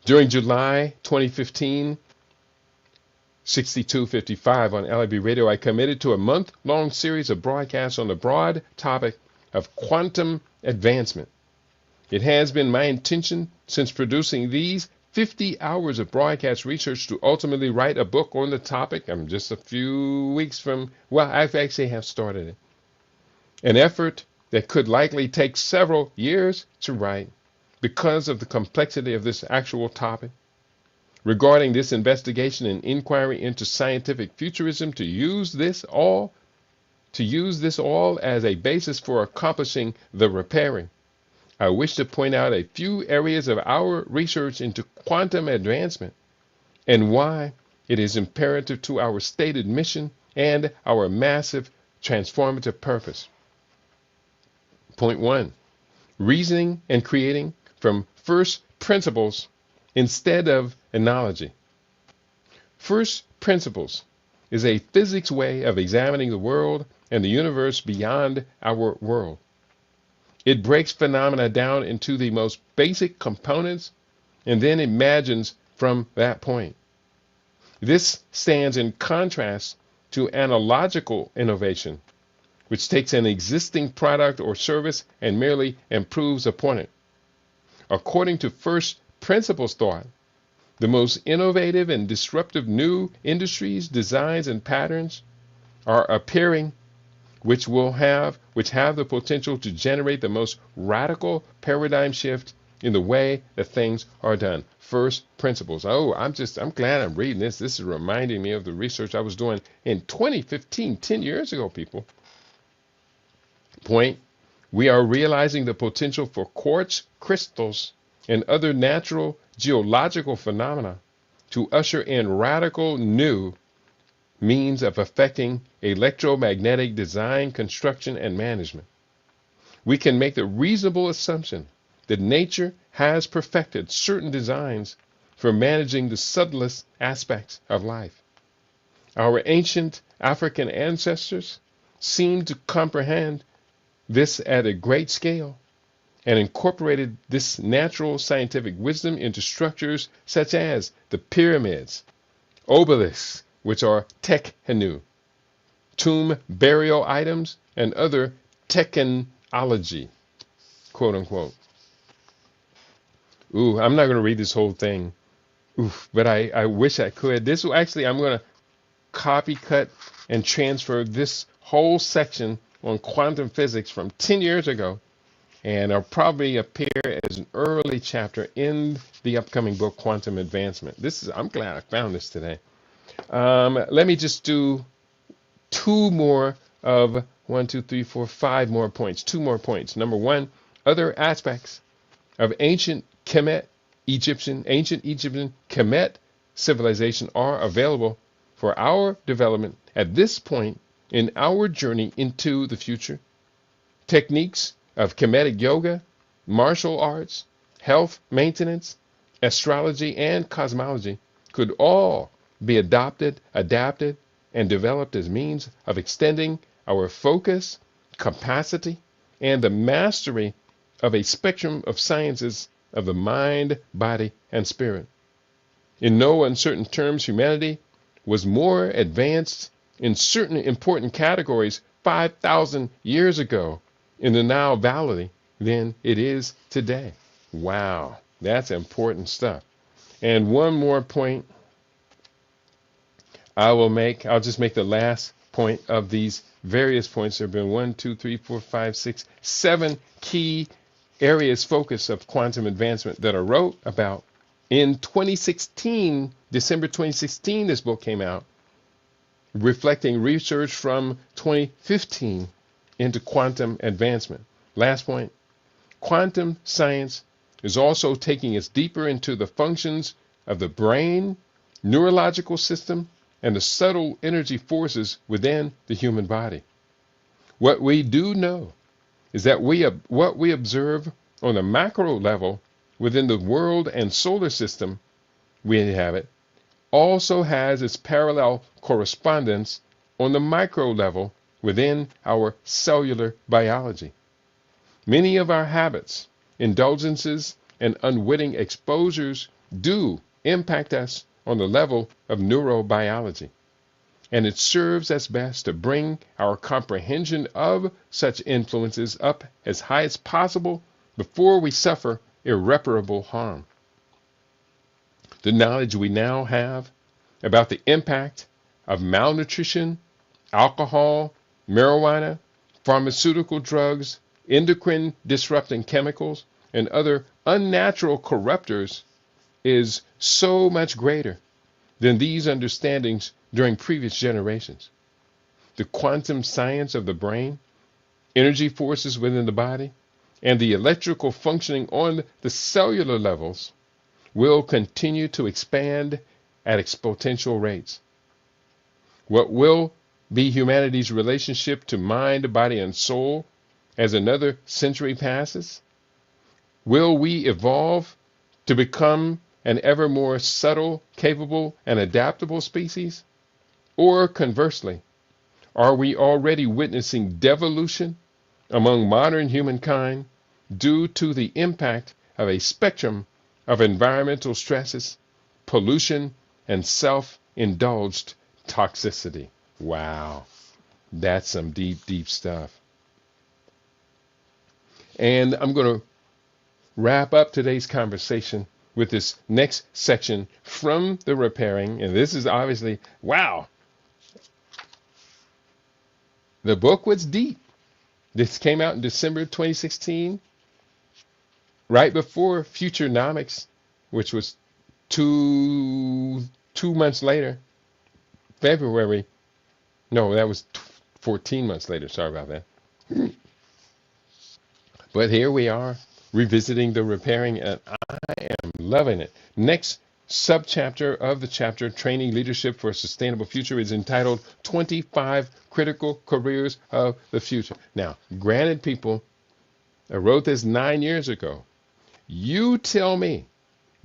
During July 2015, 6255 on LIB Radio, I committed to a month-long series of broadcasts on the broad topic of quantum advancement. It has been my intention since producing these 50 hours of broadcast research to ultimately write a book on the topic. I'm just a few weeks from, well, I actually have started it. An effort that could likely take several years to write because of the complexity of this actual topic. Regarding this investigation and inquiry into scientific futurism, to use this all as a basis for accomplishing the repairing, I wish to point out a few areas of our research into quantum advancement and why it is imperative to our stated mission and our massive transformative purpose. Point 1. Reasoning and creating from first principles instead of analogy. First principles is a physics way of examining the world and the universe beyond our world. It breaks phenomena down into the most basic components and then imagines from that point. This stands in contrast to analogical innovation, which takes an existing product or service and merely improves upon it. According to first principles thought, the most innovative and disruptive new industries, designs, and patterns are appearing, which have the potential to generate the most radical paradigm shift in the way that things are done. First principles. Oh, I'm glad I'm reading this. This is reminding me of the research I was doing in 2015, 10 years ago, people. Point. We are realizing the potential for quartz crystals and other natural geological phenomena to usher in radical new means of affecting electromagnetic design, construction, and management. We can make the reasonable assumption that nature has perfected certain designs for managing the subtlest aspects of life. Our ancient African ancestors seem to comprehend this at a great scale and incorporated this natural scientific wisdom into structures such as the pyramids, obelisks, which are tekhenu, tomb burial items, and other technology, quote unquote. Ooh, I'm not going to read this whole thing. Oof, but I wish I could. This will actually, I'm going to copy, cut, and transfer this whole section on quantum physics from 10 years ago, and it'll probably appear as an early chapter in the upcoming book, Quantum Advancement. I'm glad I found this today. Let me just do two more points. Two more points. Number one, other aspects of ancient Egyptian Kemet civilization are available for our development at this point in our journey into the future. Techniques of Kemetic yoga, martial arts, health maintenance, astrology, and cosmology could all be adapted, and developed as means of extending our focus, capacity, and the mastery of a spectrum of sciences of the mind, body, and spirit. In no uncertain terms, humanity was more advanced in certain important categories 5,000 years ago in the Nile Valley than it is today. Wow, that's important stuff. And one more point I'll just make the last point of these various points. There have been 7 key areas focus of quantum advancement that I wrote about. In 2016, December 2016, this book came out. reflecting research from 2015 into quantum advancement. Last point, quantum science is also taking us deeper into the functions of the brain, neurological system, and the subtle energy forces within the human body. What we do know is that what we observe on the macro level within the world and solar system we inhabit also has its parallel correspondence on the micro level within our cellular biology. Many of our habits, indulgences, and unwitting exposures do impact us on the level of neurobiology, and it serves us best to bring our comprehension of such influences up as high as possible before we suffer irreparable harm. The knowledge we now have about the impact of malnutrition, alcohol, marijuana, pharmaceutical drugs, endocrine disrupting chemicals, and other unnatural corruptors is so much greater than these understandings during previous generations. The quantum science of the brain, energy forces within the body, and the electrical functioning on the cellular levels will continue to expand at exponential rates. What will be humanity's relationship to mind, body, and soul as another century passes? Will we evolve to become an ever more subtle, capable, and adaptable species? Or conversely, are we already witnessing devolution among modern humankind due to the impact of a spectrum of environmental stresses, pollution, and self-indulged toxicity? Wow, that's some deep, deep stuff. And I'm going to wrap up today's conversation with this next section from the repairing. And this is obviously, wow, the book was deep. This came out in December 2016, right before Futurenomics, which was two months later, February. No, that was 14 months later. Sorry about that. But here we are revisiting the repairing, and I am loving it. Next subchapter of the chapter, Training Leadership for a Sustainable Future, is entitled 25 Critical Careers of the Future. Now, granted, people, I wrote this 9 years ago. You tell me,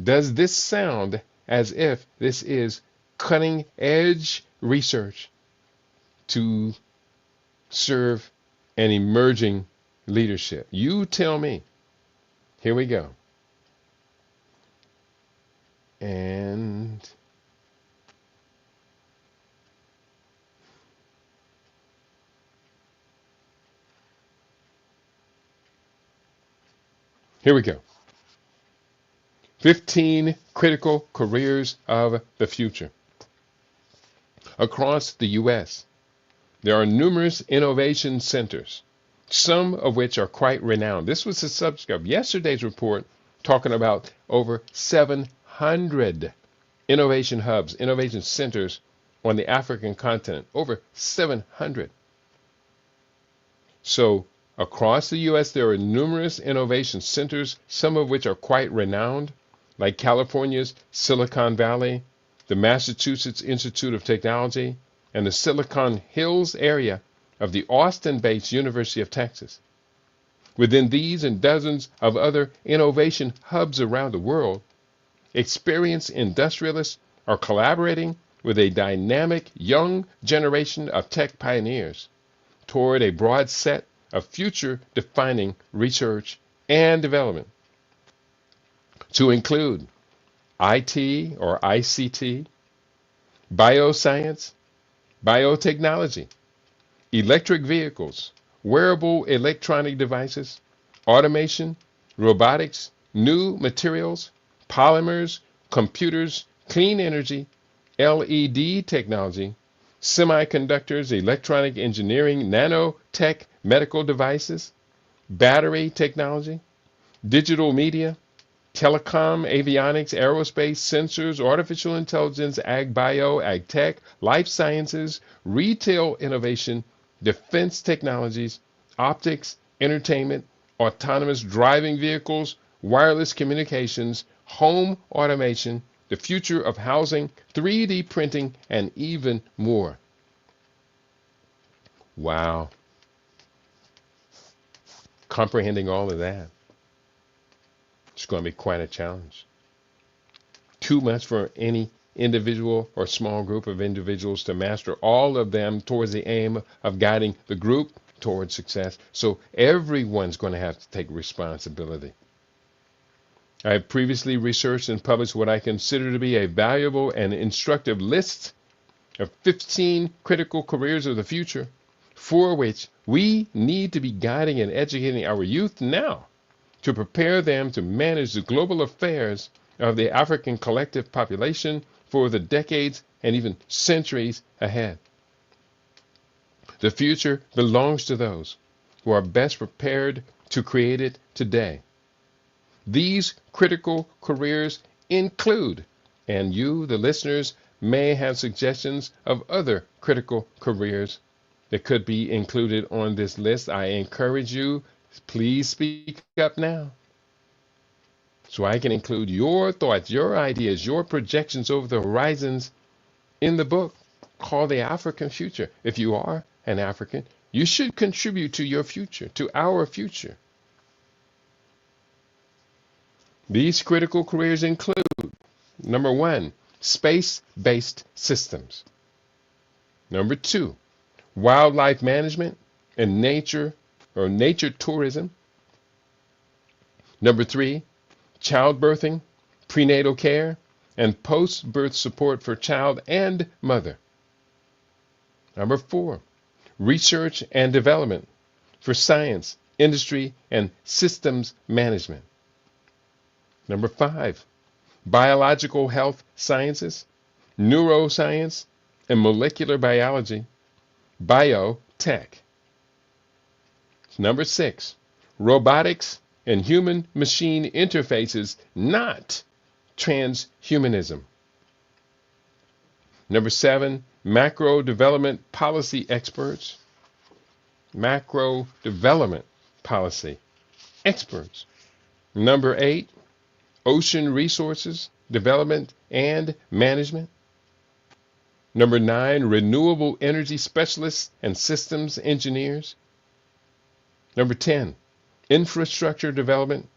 does this sound as if this is cutting edge research to serve an emerging leadership? You tell me. Here we go. And here we go. 15 critical careers of the future. Across the U.S., there are numerous innovation centers, some of which are quite renowned. This was the subject of yesterday's report, talking about over 700 innovation hubs, innovation centers on the African continent. Over 700. So across the U.S., there are numerous innovation centers, some of which are quite renowned, like California's Silicon Valley, the Massachusetts Institute of Technology, and the Silicon Hills area of the Austin-based University of Texas. Within these and dozens of other innovation hubs around the world, experienced industrialists are collaborating with a dynamic young generation of tech pioneers toward a broad set of future-defining research and development, to include IT or ICT, bioscience, biotechnology, electric vehicles, wearable electronic devices, automation, robotics, new materials, polymers, computers, clean energy, LED technology, semiconductors, electronic engineering, nanotech, medical devices, battery technology, digital media, telecom, avionics, aerospace, sensors, artificial intelligence, ag bio, ag tech, life sciences, retail innovation, defense technologies, optics, entertainment, autonomous driving vehicles, wireless communications, home automation, the future of housing, 3D printing, and even more. Wow. Comprehending all of that, it's going to be quite a challenge. Too much for any individual or small group of individuals to master all of them towards the aim of guiding the group towards success. So everyone's going to have to take responsibility. I have previously researched and published what I consider to be a valuable and instructive list of 15 critical careers of the future for which we need to be guiding and educating our youth now to prepare them to manage the global affairs of the African collective population for the decades and even centuries ahead. The future belongs to those who are best prepared to create it today. These critical careers include, and you, the listeners, may have suggestions of other critical careers that could be included on this list. I encourage you, please speak up now so I can include your thoughts, your ideas, your projections over the horizons in the book called The African Future. If you are an African, you should contribute to your future, to our future. These critical careers include, number 1, space-based systems. Number 2, wildlife management and nature tourism. Number 3, childbirthing, prenatal care, and post-birth support for child and mother. Number 4, research and development for science, industry, and systems management. Number 5, biological health sciences, neuroscience, and molecular biology, biotech. Number 6, robotics and human-machine interfaces, not transhumanism. Number 7, macro development policy experts. Macro development policy experts. Number 8, ocean resources development and management. Number 9, renewable energy specialists and systems engineers. Number 10, infrastructure development,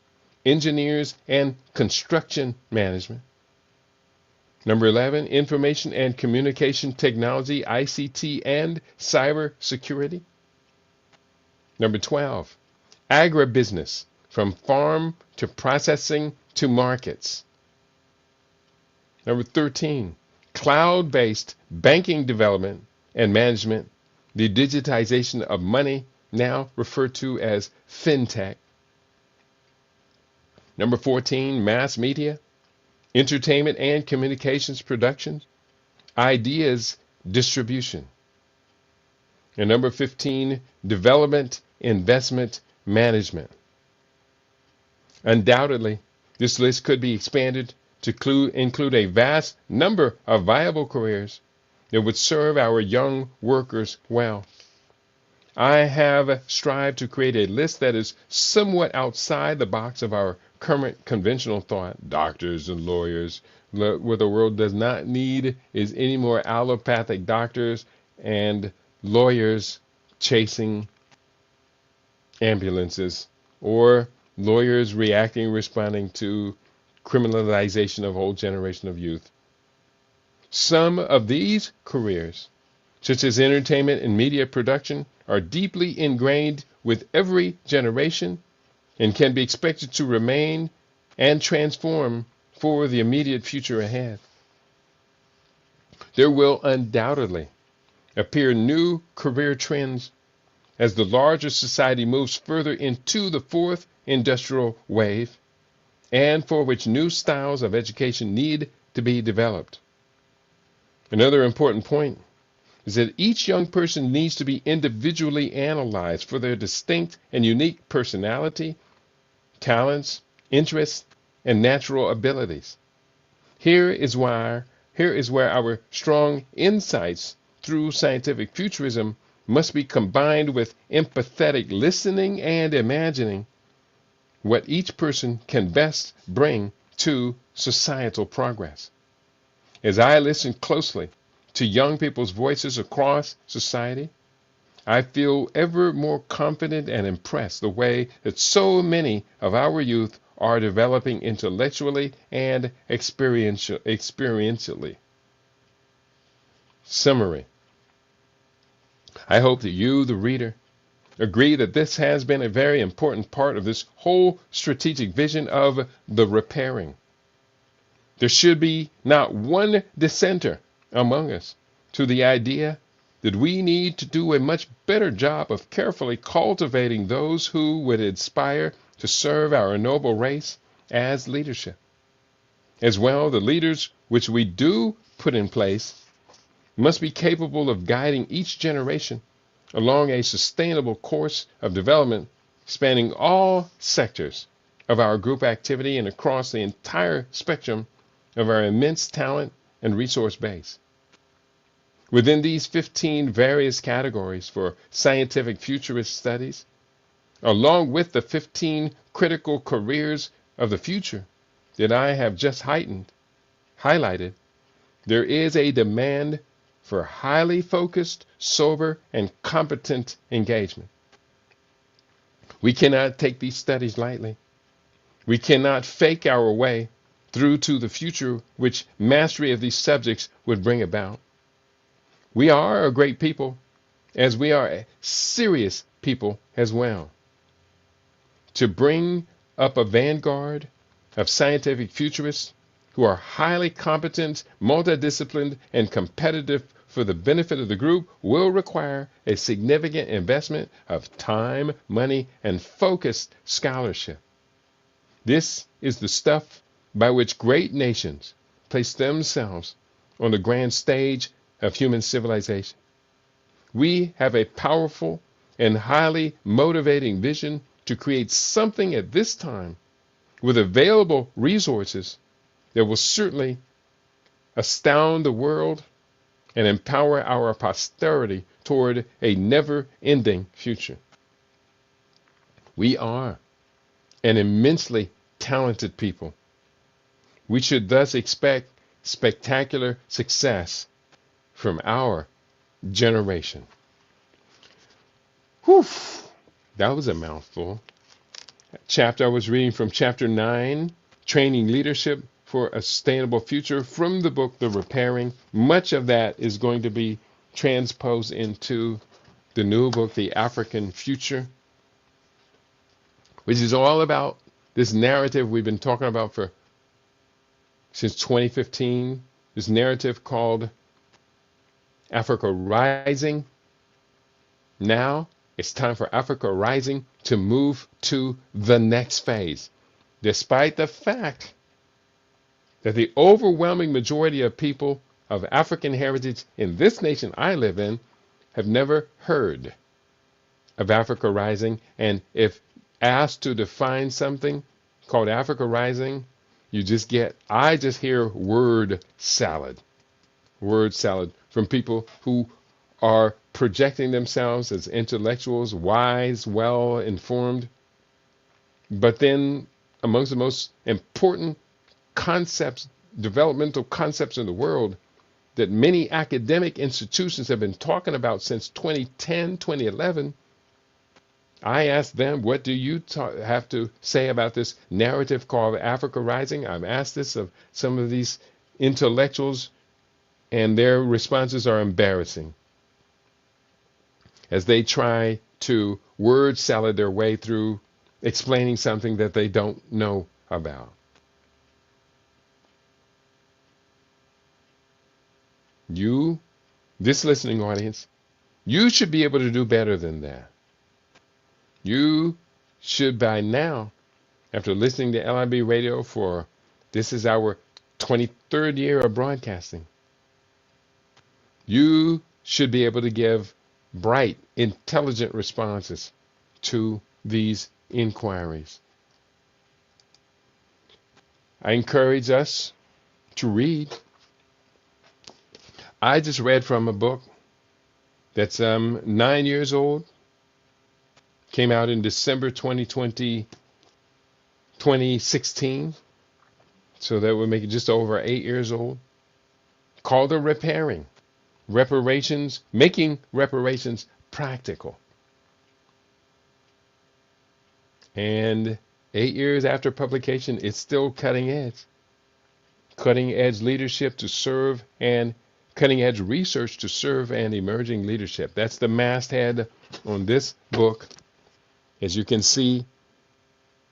engineers and construction management. Number 11, information and communication technology, ICT and cyber security. Number 12, agribusiness, from farm to processing to markets. Number 13, cloud-based banking development and management, the digitization of money, now referred to as fintech. Number 14, mass media, entertainment and communications production, ideas distribution. And number 15, development investment management. Undoubtedly, this list could be expanded to include a vast number of viable careers that would serve our young workers well. I have strived to create a list that is somewhat outside the box of our current conventional thought. Doctors and lawyers. What the world does not need is any more allopathic doctors and lawyers chasing ambulances, or lawyers responding to criminalization of a whole generation of youth. Some of these careers, such as entertainment and media production, are deeply ingrained with every generation and can be expected to remain and transform for the immediate future ahead. There will undoubtedly appear new career trends as the larger society moves further into the fourth industrial wave, and for which new styles of education need to be developed. Another important point is that each young person needs to be individually analyzed for their distinct and unique personality, talents, interests, and natural abilities. Here is where our strong insights through scientific futurism must be combined with empathetic listening and imagining what each person can best bring to societal progress. As I listen closely to young people's voices across society, I feel ever more confident and impressed the way that so many of our youth are developing intellectually and experientially. Summary. I hope that you, the reader, agree that this has been a very important part of this whole strategic vision of the repairing. There should be not one dissenter among us to the idea that we need to do a much better job of carefully cultivating those who would aspire to serve our noble race as leadership. As well, the leaders which we do put in place must be capable of guiding each generation along a sustainable course of development spanning all sectors of our group activity and across the entire spectrum of our immense talent and resource base. Within these 15 various categories for scientific futurist studies, along with the 15 critical careers of the future that I have just highlighted, there is a demand for highly focused, sober, and competent engagement. We cannot take these studies lightly. We cannot fake our way through to the future which mastery of these subjects would bring about. We are a great people, as we are a serious people as well. To bring up a vanguard of scientific futurists who are highly competent, multidisciplined, and competitive for the benefit of the group will require a significant investment of time, money, and focused scholarship. This is the stuff by which great nations place themselves on the grand stage of human civilization. We have a powerful and highly motivating vision to create something at this time with available resources that will certainly astound the world and empower our posterity toward a never-ending future. We are an immensely talented people. We should thus expect spectacular success from our generation. Whew, that was a mouthful. Chapter I was reading from chapter 9, Training Leadership for a Sustainable Future, from the book The Repairing. Much of that is going to be transposed into the new book, The African Future, which is all about this narrative we've been talking about since 2015, this narrative called Africa Rising. Now it's time for Africa Rising to move to the next phase, despite the fact that the overwhelming majority of people of African heritage in this nation I live in have never heard of Africa Rising. And if asked to define something called Africa Rising, I just hear word salad from people who are projecting themselves as intellectuals, wise, well informed. But then amongst the most important developmental concepts in the world that many academic institutions have been talking about since 2010, 2011, I asked them, what do you have to say about this narrative called Africa Rising? I've asked this of some of these intellectuals, and their responses are embarrassing as they try to word salad their way through explaining something that they don't know about. You, this listening audience, you should be able to do better than that. You should by now, after listening to LIB Radio this is our 23rd year of broadcasting, you should be able to give bright, intelligent responses to these inquiries. I encourage us to read. I just read from a book that's 9 years old. Came out in December 2016. So that would make it just over 8 years old. Called The Repairing. Reparations, making reparations practical. And 8 years after publication, it's still cutting edge. Cutting edge leadership to serve and cutting edge research to serve an emerging leadership. That's the masthead on this book. As you can see,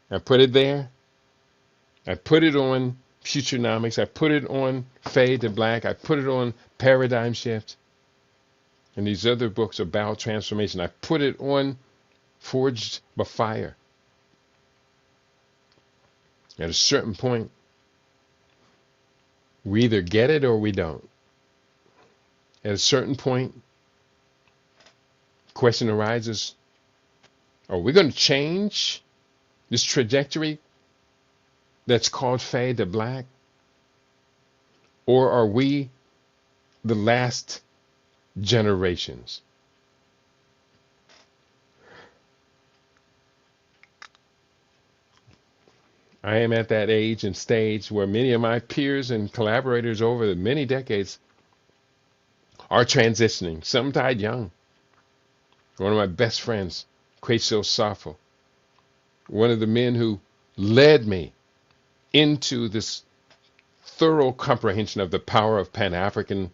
I put it there. I put it on Futurenomics. I put it on Fade to Black. I put it on Paradigm Shift. And these other books about transformation. I put it on Forged by Fire. At a certain point, we either get it or we don't. At a certain point, question arises, are we going to change this trajectory that's called Fade to Black? Or are we the last generations? I am at that age and stage where many of my peers and collaborators over the many decades are transitioning. Some died young. One of my best friends, Kwesi Osafo, one of the men who led me into this thorough comprehension of the power of Pan-African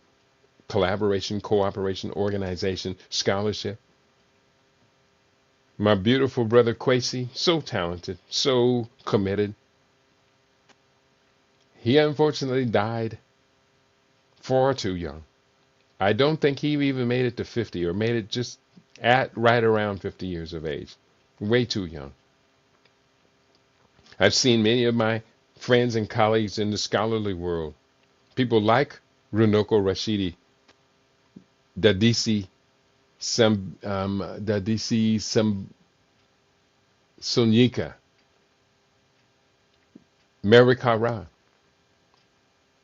collaboration, cooperation, organization, scholarship. My beautiful brother Kwesi, so talented, so committed. He unfortunately died far too young. I don't think he even made it to 50 or made it just at right around 50 years of age. Way too young. I've seen many of my friends and colleagues in the scholarly world, people like Runoko Rashidi, Dadisi Sunyika, Mary Kara,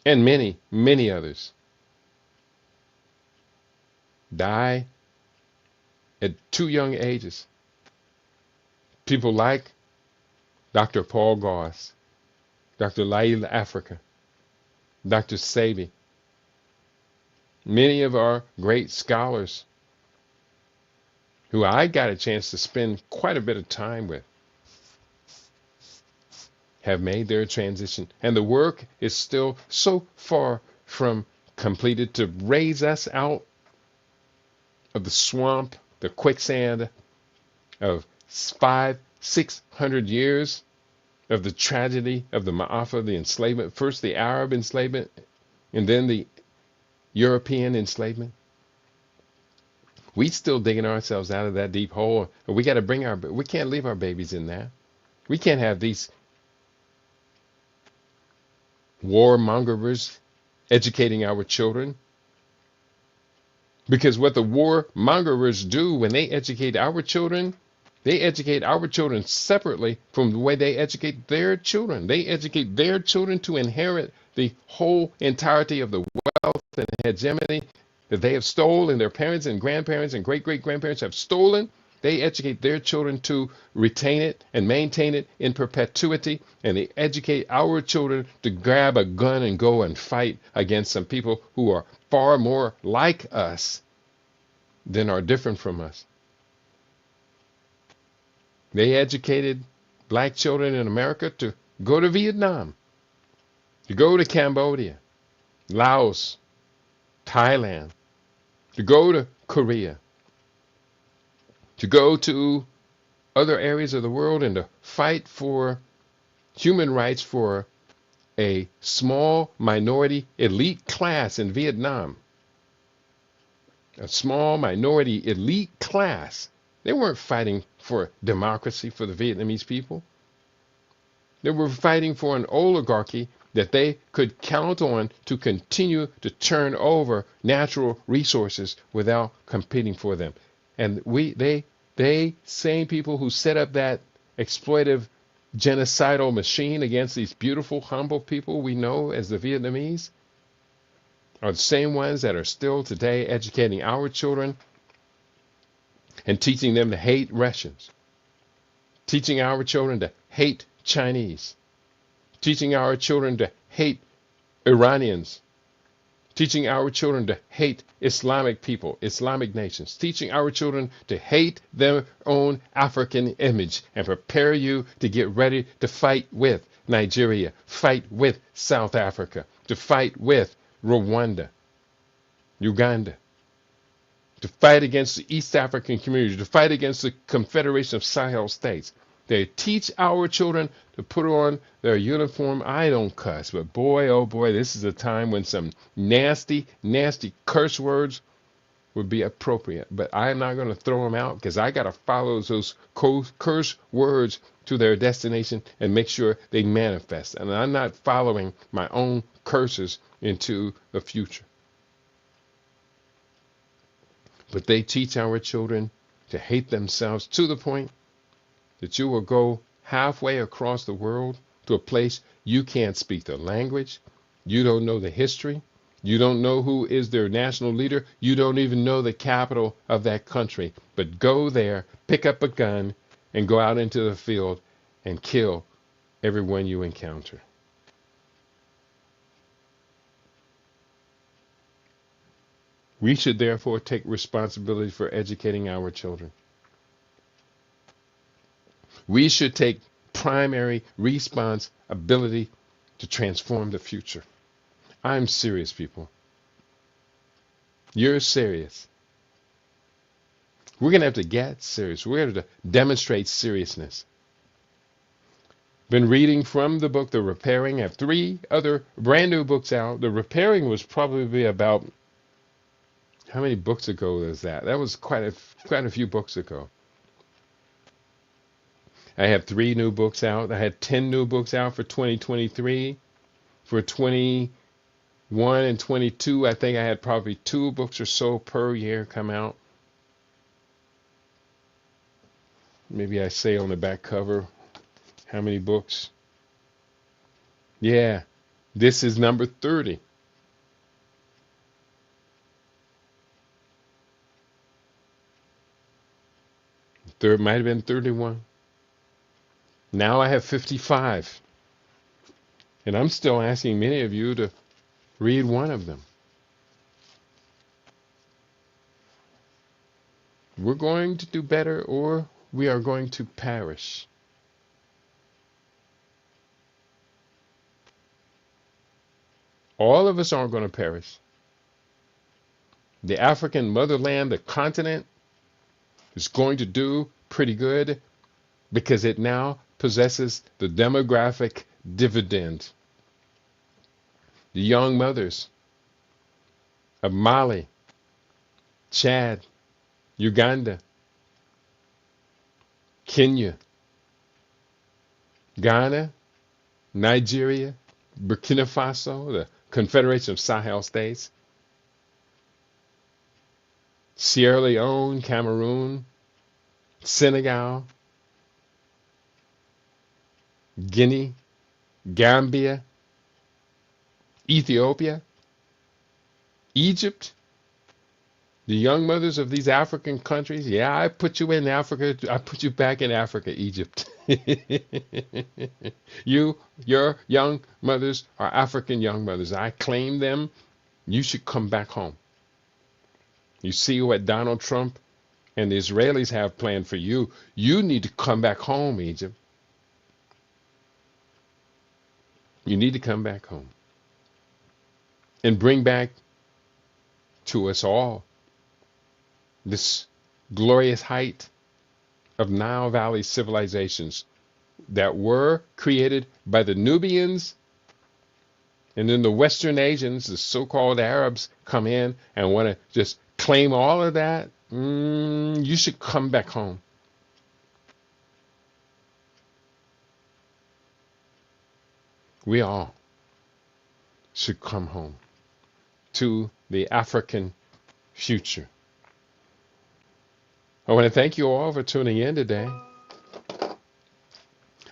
and many, many others die at too young ages. People like Dr. Paul Goss, Dr. Laila Africa, Dr. Sabi, many of our great scholars who I got a chance to spend quite a bit of time with have made their transition. And the work is still so far from completed to raise us out of the swamp, the quicksand of 500-600 years of the tragedy of the Ma'afa, the enslavement, first the Arab enslavement, and then the European enslavement. We still digging ourselves out of that deep hole. We got to we can't leave our babies in that. We can't have these warmongers educating our children. Because what the warmongers do when they educate our children, they educate our children separately from the way they educate their children. They educate their children to inherit the whole entirety of the wealth and hegemony that they have stolen, and their parents and grandparents and great-great-grandparents have stolen. They educate their children to retain it and maintain it in perpetuity. And they educate our children to grab a gun and go and fight against some people who are far more like us than are different from us. They educated black children in America to go to Vietnam, to go to Cambodia, Laos, Thailand, to go to Korea, to go to other areas of the world and to fight for human rights for a small minority elite class in Vietnam. A small minority elite class. They weren't fighting for democracy for the Vietnamese people. They were fighting for an oligarchy that they could count on to continue to turn over natural resources without competing for them. And they same people who set up that exploitive genocidal machine against these beautiful, humble people we know as the Vietnamese are the same ones that are still today educating our children and teaching them to hate Russians, teaching our children to hate Chinese, teaching our children to hate Iranians, teaching our children to hate Islamic people, Islamic nations, teaching our children to hate their own African image and prepare you to get ready to fight with Nigeria, fight with South Africa, to fight with Rwanda, Uganda, to fight against the East African community, to fight against the Confederation of Sahel States. They teach our children to put on their uniform. I don't cuss, but boy, oh boy, this is a time when some nasty, nasty curse words would be appropriate. But I'm not going to throw them out because I got to follow those curse words to their destination and make sure they manifest. And I'm not following my own curses into the future. But they teach our children to hate themselves to the point that you will go halfway across the world to a place you can't speak the language, you don't know the history, you don't know who is their national leader, you don't even know the capital of that country. But go there, pick up a gun, and go out into the field and kill everyone you encounter. We should therefore take responsibility for educating our children. We should take primary responsibility to transform the future. I'm serious, people. You're serious. We're going to have to get serious. We're going to have to demonstrate seriousness. Been reading from the book, The Repairing. I have 3 other brand new books out. The Repairing was probably about, how many books ago was that? That was quite a few books ago. I have 3 new books out. I had 10 new books out for 2023. For 21 and 22, I think I had probably 2 books or so per year come out. Maybe I say on the back cover how many books. Yeah, this is number 30. Third might have been 31. Now I have 55. And I'm still asking many of you to read one of them. We're going to do better or we are going to perish. All of us aren't going to perish. The African motherland, the continent, is going to do pretty good because it now possesses the demographic dividend. The young mothers of Mali, Chad, Uganda, Kenya, Ghana, Nigeria, Burkina Faso, the Confederation of Sahel States, Sierra Leone, Cameroon, Senegal, Guinea, Gambia, Ethiopia, Egypt, the young mothers of these African countries. Yeah, I put you in Africa. I put you back in Africa, Egypt. Your young mothers are African young mothers. I claim them. You should come back home. You see what Donald Trump and the Israelis have planned for you. You need to come back home, Egypt. You need to come back home and bring back to us all this glorious height of Nile Valley civilizations that were created by the Nubians, and then the Western Asians, the so-called Arabs, come in and want to just claim all of that. You should come back home. We all should come home to the African future. I want to thank you all for tuning in today.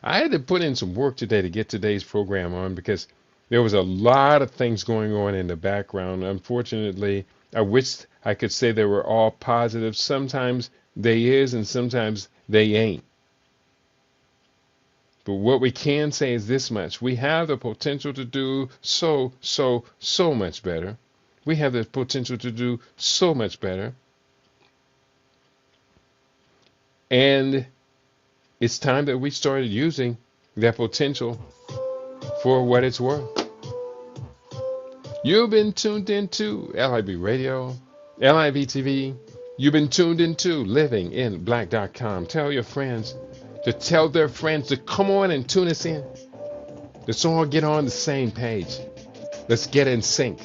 I had to put in some work today to get today's program on because there was a lot of things going on in the background. Unfortunately, I wish I could say they were all positive. Sometimes they is and sometimes they ain't. But what we can say is this much. We have the potential to do so much better. We have the potential to do so much better. And it's time that we started using that potential for what it's worth. You've been tuned into LIB Radio, LIB TV. You've been tuned into livinginblack.com. Tell your friends to tell their friends to come on and tune us in. Let's all get on the same page. Let's get in sync.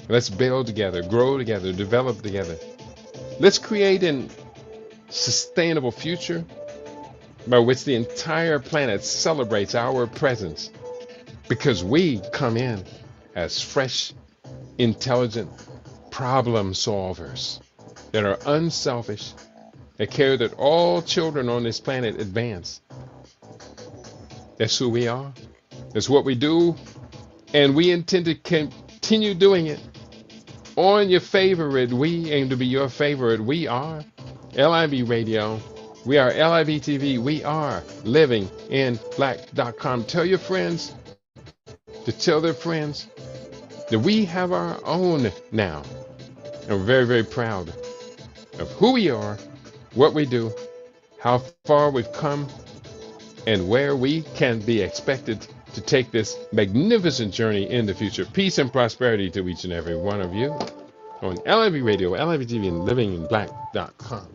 Let's build together, grow together, develop together. Let's create a sustainable future by which the entire planet celebrates our presence because we come in as fresh, intelligent problem solvers that are unselfish, that care that all children on this planet advance. That's who we are. That's what we do. And we intend to continue doing it. On your favorite, we aim to be your favorite. We are LIB Radio. We are LIB TV. We are livinginblack.com. Tell your friends to tell their friends that we have our own now. And we're very, very proud of who we are, what we do, how far we've come, and where we can be expected to take this magnificent journey in the future. Peace and prosperity to each and every one of you on LIB Radio, LIB TV, and livinginblack.com.